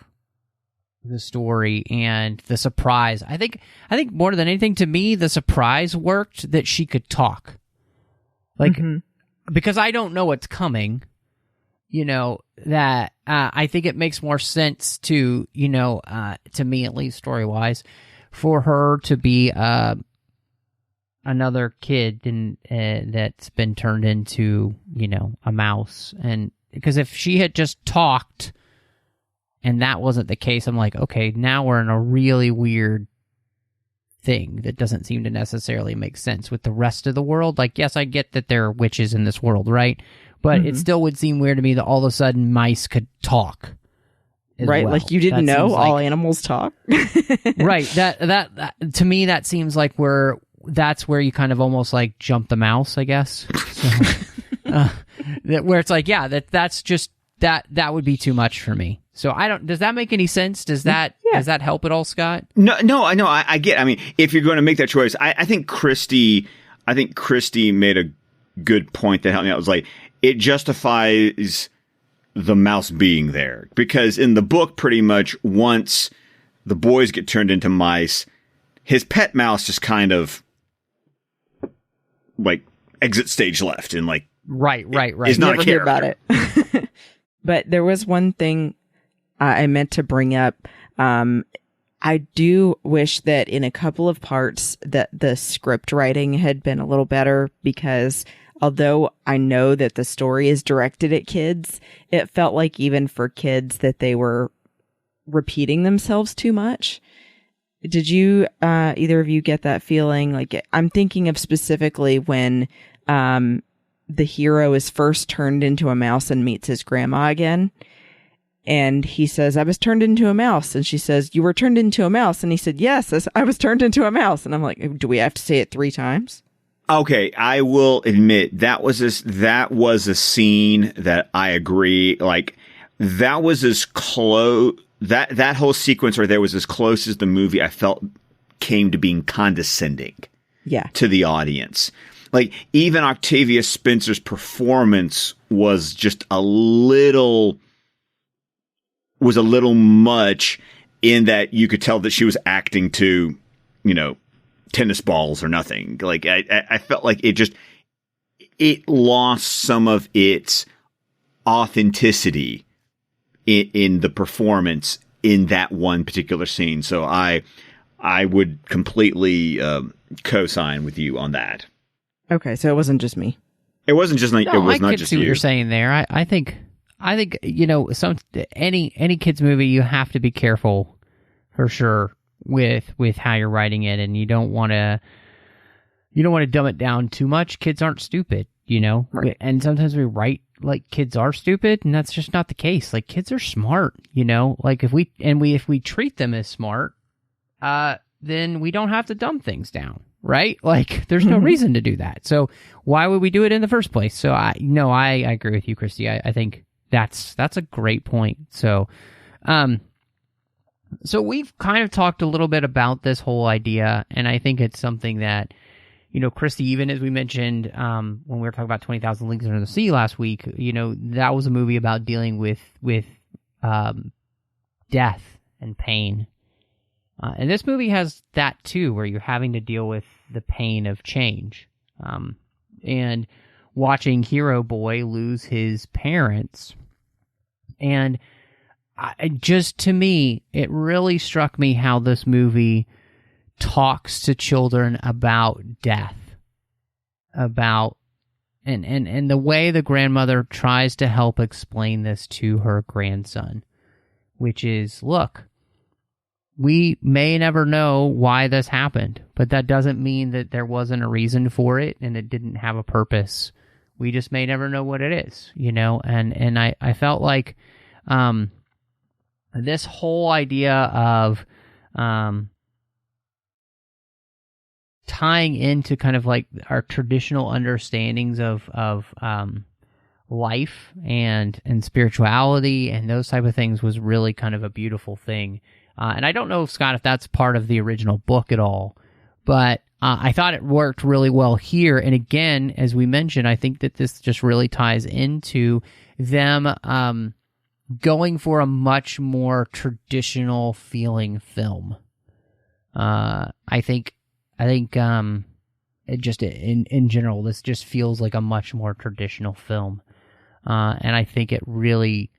the story and the surprise. I think more than anything, to me, the surprise worked that she could talk. Like, because I don't know what's coming, that I think it makes more sense to, to me at least story-wise, for her to be another kid that's been turned into, a mouse. And because if she had just talked and that wasn't the case, I'm like, okay, now we're in a really weird thing that doesn't seem to necessarily make sense with the rest of the world. Like, yes, I get that there are witches in this world, right? But it still would seem weird to me that all of a sudden mice could talk. Right, well. like you didn't know all animals talk? Right, that to me that seems like that's where you kind of almost like jump the mouse, I guess. So, where it's like, yeah, that's just that would be too much for me. So does that make any sense? Does that help at all, Scott? No, I know. I get, I mean, if you're going to make that choice, I think Christy made a good point that helped me out. It was like, it justifies the mouse being there, because in the book, pretty much once the boys get turned into mice, his pet mouse just kind of like exit stage left and like, right. Is not Never a hear character. about it. But there was one thing I meant to bring up. I do wish that in a couple of parts that the script writing had been a little better, because although I know that the story is directed at kids, it felt like even for kids that they were repeating themselves too much. Did you, either of you get that feeling? Like, I'm thinking of specifically when, the hero is first turned into a mouse and meets his grandma again. And he says, I was turned into a mouse. And she says, you were turned into a mouse. And he said, yes, I was turned into a mouse. And I'm like, do we have to say it 3 times? Okay, I will admit that was a scene that I agree. Like, that was as close, that whole sequence right there was as close as the movie I felt came to being condescending. Yeah. To the audience. Like, even Octavia Spencer's performance was just a little much, in that you could tell that she was acting to, tennis balls or nothing. Like, I felt like it lost some of its authenticity in the performance in that one particular scene. So I I would completely co-sign with you on that. Okay, so it wasn't just me. It wasn't just like No, it was I not could just see what you. you're saying there. I think any kids movie, you have to be careful for sure with how you're writing it, and you don't want to dumb it down too much. Kids aren't stupid, Right. and sometimes we write like kids are stupid, and that's just not the case. Like, kids are smart, like if we treat them as smart, then we don't have to dumb things down, right? Like, there's no reason to do that. So why would we do it in the first place? So I agree with you, Christy. I think that's a great point. So, so we've kind of talked a little bit about this whole idea, and I think it's something that, Christy, even as we mentioned when we were talking about 20,000 Leagues Under the Sea last week, that was a movie about dealing with death and pain. And this movie has that too, where you're having to deal with the pain of change. And watching Hero Boy lose his parents. And to me, it really struck me how this movie talks to children about death. And the way the grandmother tries to help explain this to her grandson, which is, look, we may never know why this happened, but that doesn't mean that there wasn't a reason for it and it didn't have a purpose. We just may never know what it is, and I felt like this whole idea of tying into kind of like our traditional understandings of life and spirituality and those type of things was really kind of a beautiful thing. And I don't know, Scott, if that's part of the original book at all, but I thought it worked really well here. And again, as we mentioned, I think that this just really ties into them going for a much more traditional feeling film. I think it just in general, this just feels like a much more traditional film. And I think it really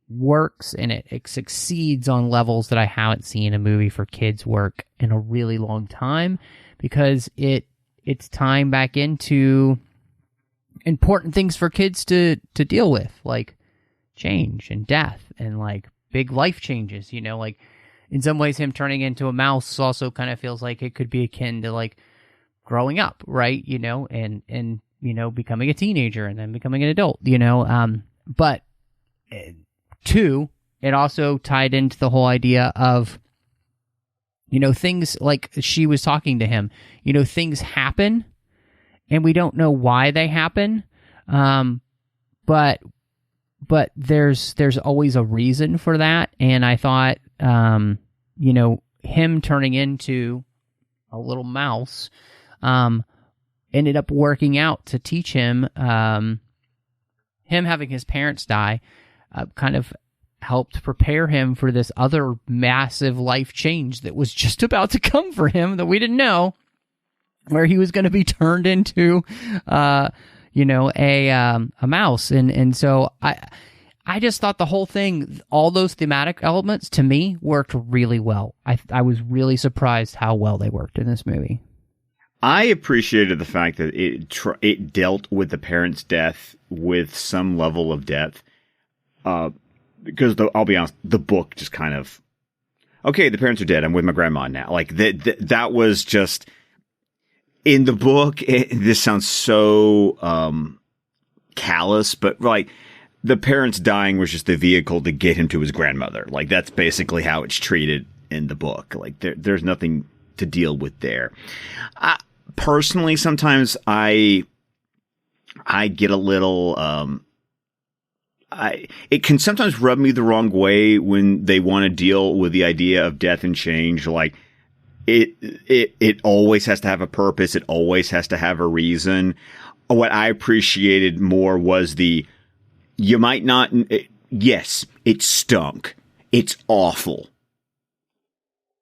works, and it succeeds on levels that I haven't seen a movie for kids work in a really long time, because it's tying back into important things for kids to deal with, like change and death and like big life changes, like in some ways him turning into a mouse also kind of feels like it could be akin to like growing up, right? And becoming a teenager and then becoming an adult, but two, it also tied into the whole idea of, things like she was talking to him, things happen and we don't know why they happen. But there's always a reason for that. And I thought, him turning into a little mouse, ended up working out to teach him, him having his parents die, kind of helped prepare him for this other massive life change that was just about to come for him that we didn't know, where he was going to be turned into, a mouse. And so I just thought the whole thing, all those thematic elements to me worked really well. I was really surprised how well they worked in this movie. I appreciated the fact that it dealt with the parents' death with some level of depth. Because I'll be honest, the book just kind of, okay, the parents are dead. I'm with my grandma now. Like that was just in the book. This sounds so callous, but like the parents dying was just the vehicle to get him to his grandmother. Like that's basically how it's treated in the book. Like there's nothing to deal with there. Personally, sometimes I get a little. It can sometimes rub me the wrong way when they want to deal with the idea of death and change. Like it always has to have a purpose. It always has to have a reason. What I appreciated more was you might not. Yes, it stunk. It's awful.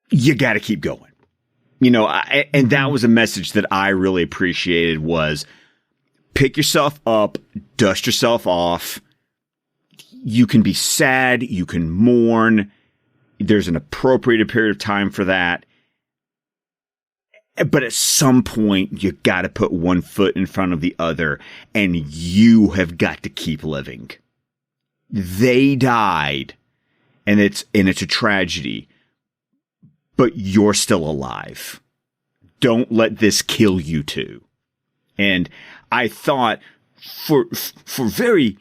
You got to keep going. And that was a message that I really appreciated, was pick yourself up, dust yourself off. You can be sad. You can mourn. There's an appropriate period of time for that. But at some point, you got to put one foot in front of the other, and you have got to keep living. They died, and it's a tragedy, but you're still alive. Don't let this kill you too. And I thought for very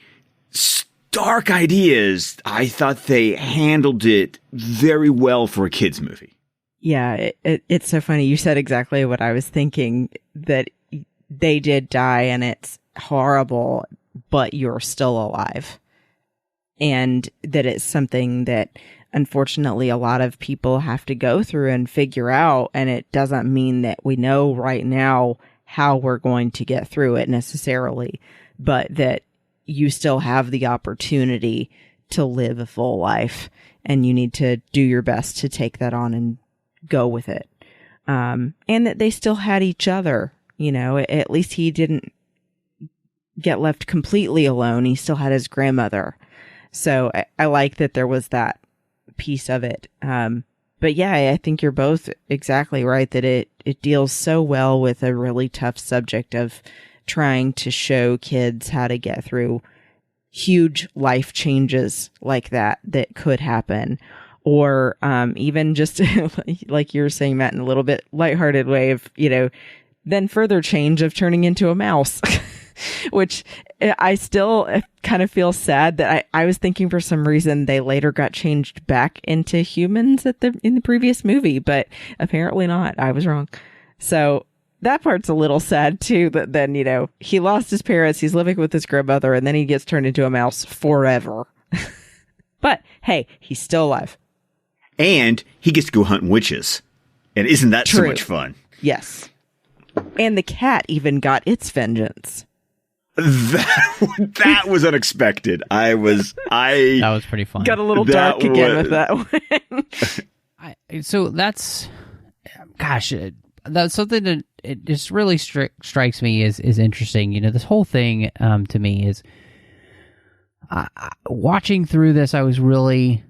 stark ideas, I thought they handled it very well for a kid's movie. Yeah, it's so funny. You said exactly what I was thinking, that they did die and it's horrible, but you're still alive. And that it's something that unfortunately a lot of people have to go through and figure out. And it doesn't mean that we know right now how we're going to get through it necessarily, but that you still have the opportunity to live a full life, and you need to do your best to take that on and go with it. And that they still had each other, you know, at least he didn't get left completely alone. He still had his grandmother. So I like that there was that piece of it. But yeah, I think you're both exactly right that it deals so well with a really tough subject of trying to show kids how to get through huge life changes like that could happen. Or even just like you were saying, Matt, in a little bit lighthearted way of, you know, then further change of turning into a mouse, which I still kind of feel sad that I was thinking for some reason they later got changed back into humans in the previous movie, but apparently not. I was wrong. So that part's a little sad too, that then, you know, he lost his parents, he's living with his grandmother, and then he gets turned into a mouse forever. But hey, he's still alive. And he gets to go hunting witches. And isn't that True. so much fun? Yes. And the cat even got its vengeance. That was unexpected. That was pretty fun. Got a little dark again with that one. So that's something that it just really strikes me is interesting. You know, this whole thing to me is watching through this, I was really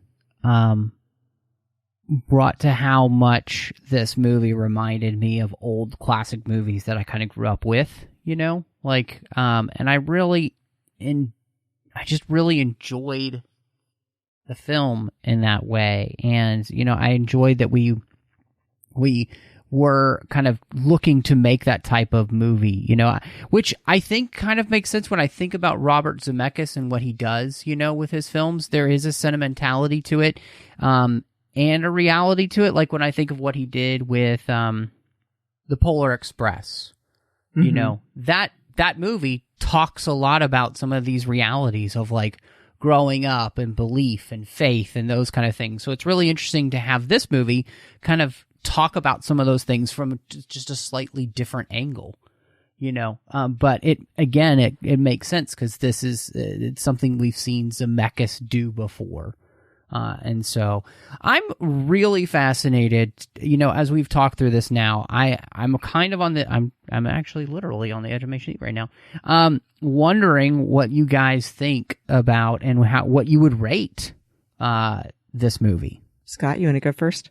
brought to how much this movie reminded me of old classic movies that I kind of grew up with, you know, like, and I just really enjoyed the film in that way. And, you know, I enjoyed that we were kind of looking to make that type of movie, you know, which I think kind of makes sense when I think about Robert Zemeckis and what he does, you know, with his films. There is a sentimentality to it, and a reality to it. Like when I think of what he did with The Polar Express, you know, that movie talks a lot about some of these realities of like growing up and belief and faith and those kind of things. So it's really interesting to have this movie kind of talk about some of those things from just a slightly different angle, you know. But it makes sense because it's something we've seen Zemeckis do before. And so I'm really fascinated, you know, as we've talked through this now, I'm kind of I'm actually literally on the edge of my seat right now. Wondering what you guys think about and what you would rate, this movie. Scott, you want to go first?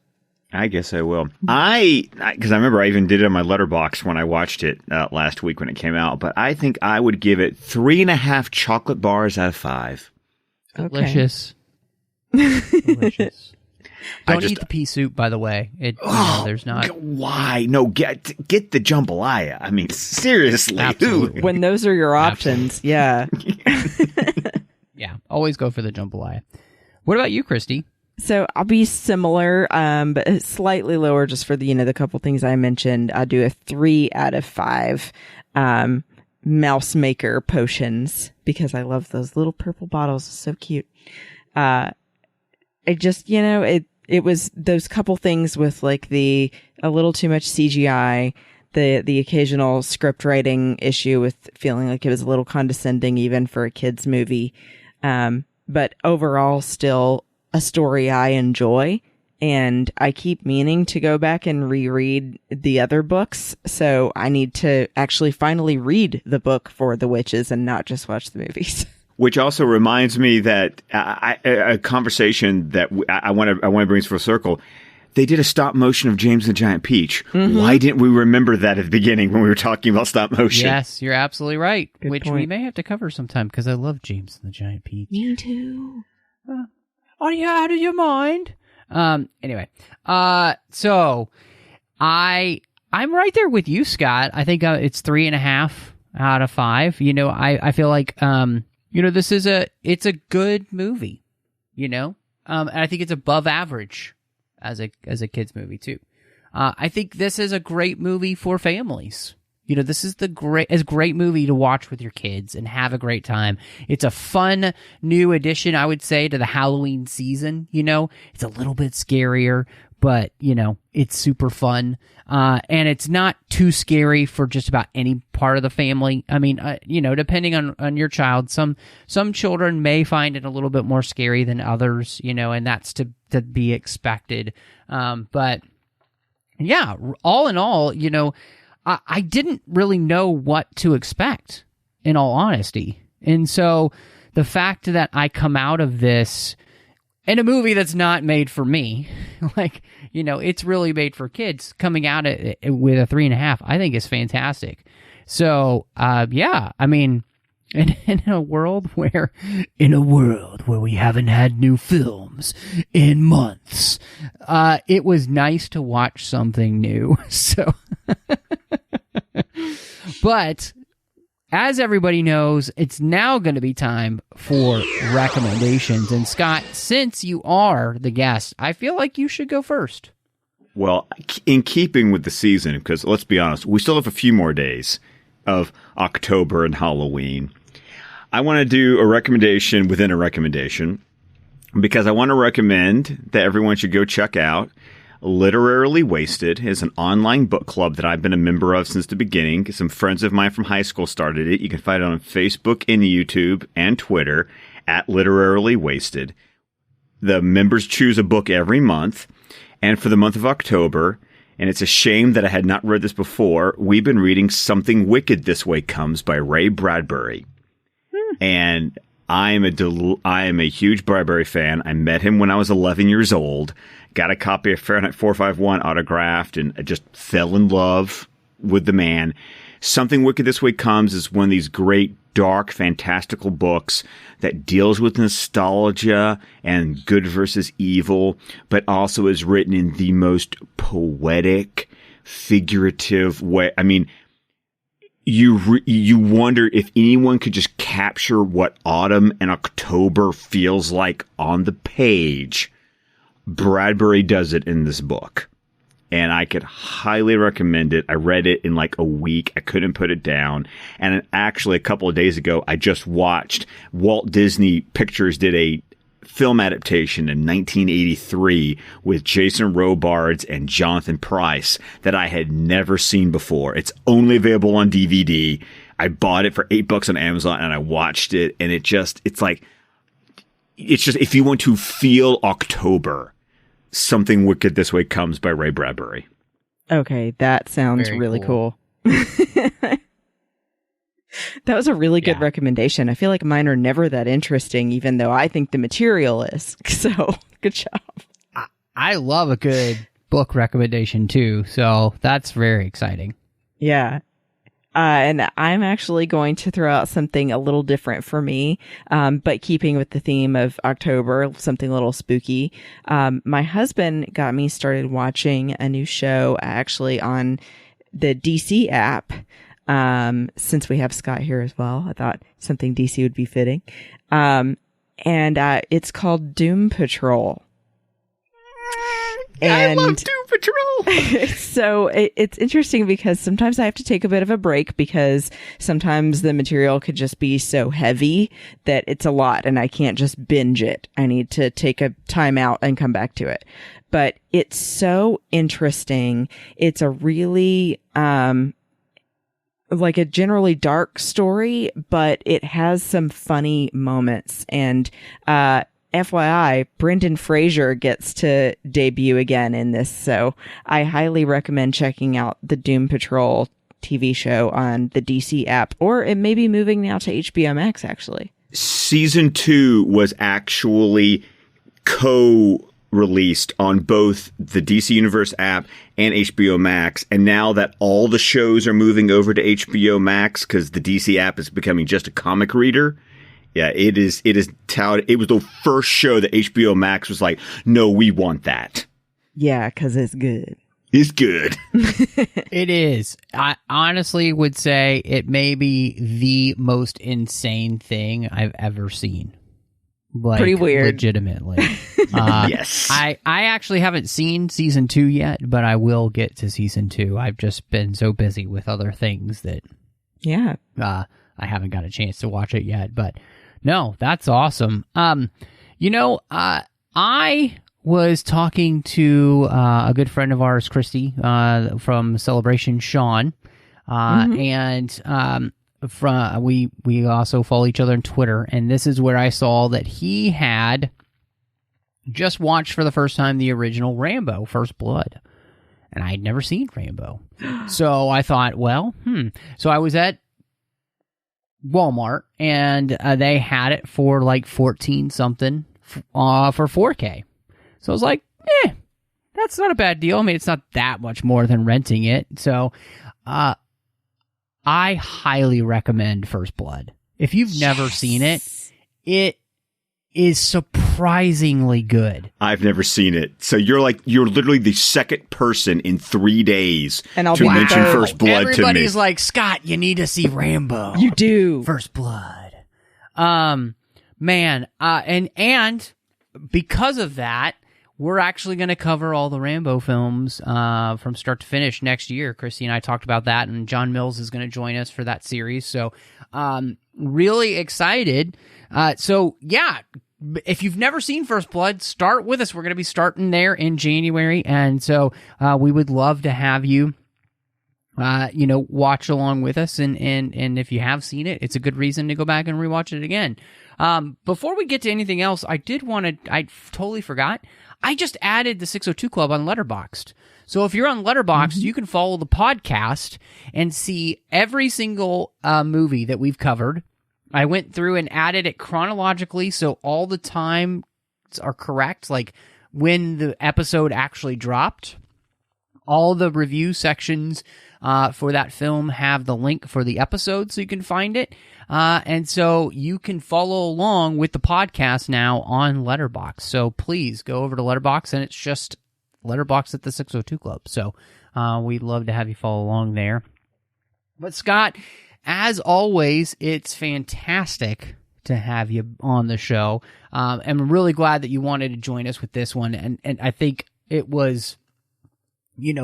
I guess I will. Because I remember I even did it on my letterbox when I watched it last week when it came out, but I think I would give it 3.5 chocolate bars out of 5. Delicious. Delicious. Don't eat the pea soup, by the way. There's not. Why? No, get the jambalaya. I mean, seriously. Absolutely. When those are your options, yeah. Yeah, always go for the jambalaya. What about you, Christy? So I'll be similar, but slightly lower just for the couple things I mentioned. I'll do a 3 out of 5 mouse maker potions because I love those little purple bottles. So cute. It just, it was those couple things with like a little too much CGI, the occasional script writing issue with feeling like it was a little condescending even for a kid's movie. But overall still a story I enjoy, and I keep meaning to go back and reread the other books. So I need to actually finally read the book for The Witches and not just watch the movies. Which also reminds me that a conversation that I want to bring full circle. they did a stop motion of James and the Giant Peach. Mm-hmm. Why didn't we remember that at the beginning when we were talking about stop motion? Yes, you're absolutely right. Good which point. we may have to cover sometime because I love James and the Giant Peach. Me too. Are you out of your mind? Anyway, so I'm right there with you, Scott. I think it's 3.5 out of 5. You know, I feel like this is it's a good movie. You know, and I think it's above average as a kids movie too. I think this is a great movie for families. You know, this is a great movie to watch with your kids and have a great time. It's a fun new addition, I would say, to the Halloween season. You know, it's a little bit scarier, but you know, it's super fun. And it's not too scary for just about any part of the family. I mean, depending on your child, some children may find it a little bit more scary than others, you know, and that's to be expected. But yeah, all in all, you know, I didn't really know what to expect, in all honesty. And so the fact that I come out of this in a movie that's not made for me, like, you know, it's really made for kids, coming out with a 3.5, I think is fantastic. So, yeah, I mean, in a world where we haven't had new films in months, it was nice to watch something new. So, but as everybody knows, it's now going to be time for recommendations. And Scott, since you are the guest, I feel like you should go first. Well, in keeping with the season, because let's be honest, we still have a few more days of October and Halloween. I want to do a recommendation within a recommendation, because I want to recommend that everyone should go check out Literarily Wasted. Is an online book club that I've been a member of since the beginning. Some friends of mine from high school started it. You can find it on Facebook and YouTube and Twitter at Literarily Wasted. The members choose a book every month. And for the month of October, and it's a shame that I had not read this before, we've been reading Something Wicked This Way Comes by Ray Bradbury. And I am a huge Bradbury fan. I met him when I was 11 years old. Got a copy of Fahrenheit 451 autographed, and I just fell in love with the man. Something Wicked This Way Comes is one of these great, dark, fantastical books that deals with nostalgia and good versus evil, but also is written in the most poetic, figurative way. I mean, you wonder if anyone could just capture what autumn and October feels like on the page. Bradbury does it in this book, and I could highly recommend it. I read it in like a week. I couldn't put it down. And actually, a couple of days ago, I just watched Walt Disney Pictures did a film adaptation in 1983 with Jason Robards and Jonathan Pryce that I had never seen before. It's only available on DVD. I bought it for $8 on Amazon, and I watched it, and it's just if you want to feel October, Something Wicked This Way Comes by Ray Bradbury. Okay, that sounds Very really cool. That was a really good recommendation. I feel like mine are never that interesting, even though I think the material is. So, good job. I love a good book recommendation too, so that's very exciting. Yeah. And I'm actually going to throw out something a little different for me, but keeping with the theme of October, something a little spooky. My husband got me started watching a new show actually on the DC app. Since we have Scott here as well, I thought something DC would be fitting. And it's called Doom Patrol. And I love Doom Patrol. So it's interesting because sometimes I have to take a bit of a break because sometimes the material could just be so heavy that it's a lot and I can't just binge it. I need to take a time out and come back to it. But it's so interesting. It's a really, like a generally dark story, but it has some funny moments. And, FYI, Brendan Fraser gets to debut again in this, so I highly recommend checking out the Doom Patrol TV show on the DC app, or it may be moving now to HBOMax, actually. Season 2 was actually released on both the DC Universe app and HBO Max, and now that all the shows are moving over to HBO Max because the DC app is becoming just a comic reader. Yeah, it is touted. It was the first show that HBO Max was like, no, we want that. Yeah, because it's good. It's good. It is. I honestly would say it may be the most insane thing I've ever seen. Like, pretty weird. Legitimately. Yes. I actually haven't seen season 2 yet, but I will get to season 2. I've just been so busy with other things that I haven't got a chance to watch it yet. But no, that's awesome. I was talking to a good friend of ours, Christy, from Celebration Sean, and we also follow each other on Twitter, and this is where I saw that he had just watched for the first time the original Rambo, First Blood, and I had never seen Rambo. So I thought, so I was at Walmart, and they had it for like 14 something for 4K. So I was like, that's not a bad deal. I mean, it's not that much more than renting it. So I highly recommend First Blood. If you've never seen it, it is surprisingly good. I've never seen it. So you're literally the second person in 3 days and I'll to mention First Blood to me. Everybody's like, Scott, you need to see Rambo. You do. First Blood. And because of that, we're actually going to cover all the Rambo films from start to finish next year. Christy and I talked about that, and John Mills is going to join us for that series. So really excited. If you've never seen First Blood, start with us. We're going to be starting there in January, and so we would love to have you watch along with us. And if you have seen it, it's a good reason to go back and rewatch it again. Before we get to anything else, I totally forgot. I just added the 602 Club on Letterboxd. So if you're on Letterboxd, you can follow the podcast and see every single movie that we've covered. I went through and added it chronologically, so all the times are correct, like when the episode actually dropped. All the review sections for that film have the link for the episode, so you can find it. And so you can follow along with the podcast now on Letterboxd. So please go over to Letterboxd, and it's just Letterboxd at the 602 Club. So we'd love to have you follow along there. But Scott, as always, it's fantastic to have you on the show. I'm really glad that you wanted to join us with this one. And I think it was,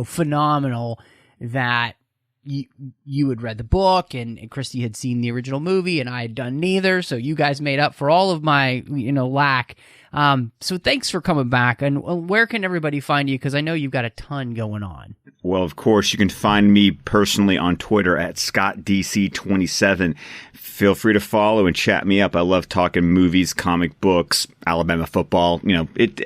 phenomenal that you had read the book, and Christy had seen the original movie, and I had done neither. So you guys made up for all of my, lack. So thanks for coming back. And where can everybody find you? Because I know you've got a ton going on. Well, of course, you can find me personally on Twitter at ScottDC27. Feel free to follow and chat me up. I love talking movies, comic books, Alabama football. It's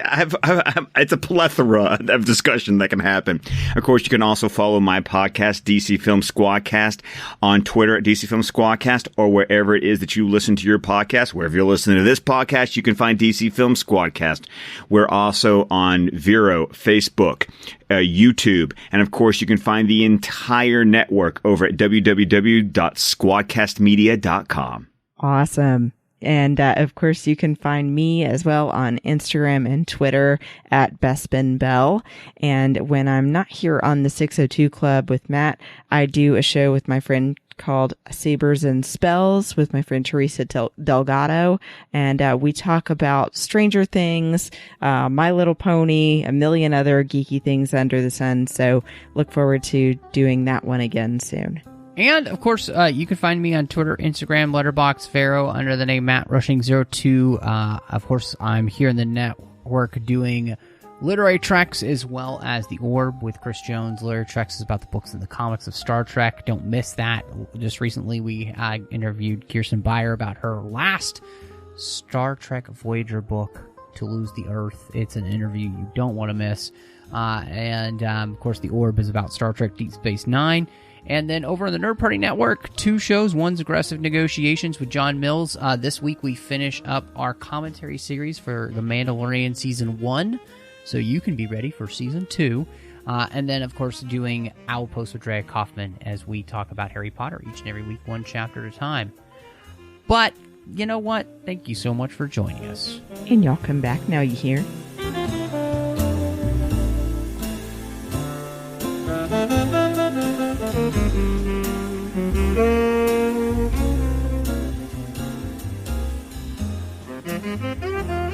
a plethora of discussion that can happen. Of course, you can also follow my podcast, DC Film Squadcast, on Twitter at DC Film Squadcast, or wherever it is that you listen to your podcast. Wherever you're listening to this podcast, you can find DC Film Squadcast. We're also on Vero, Facebook, YouTube, and of course, you can find the entire network over at www.squadcastmedia.com. Awesome. And of course, you can find me as well on Instagram and Twitter at BestBenBell. And when I'm not here on the 602 Club with Matt, I do a show with my friend called Sabers and Spells with my friend Teresa Delgado. And we talk about Stranger Things, My Little Pony, a million other geeky things under the sun. So look forward to doing that one again soon. And, of course, you can find me on Twitter, Instagram, Letterboxd, Vero, under the name MattRushing02. Of course, I'm here in the network doing Literary Treks as well as The Orb with Chris Jones. Literary Treks is about the books and the comics of Star Trek. Don't miss that. Just recently, we interviewed Kirsten Beyer about her last Star Trek Voyager book, To Lose the Earth. It's an interview you don't want to miss. Of course, The Orb is about Star Trek Deep Space Nine. And then over on the Nerd Party Network, 2 shows. One's Aggressive Negotiations with John Mills. This week we finish up our commentary series for The Mandalorian Season 1. so you can be ready for Season 2. And then, of course, doing Owl Post with Drea Kaufman as we talk about Harry Potter each and every week, one chapter at a time. But, you know what? Thank you so much for joining us. And y'all come back now, you hear? Thank you.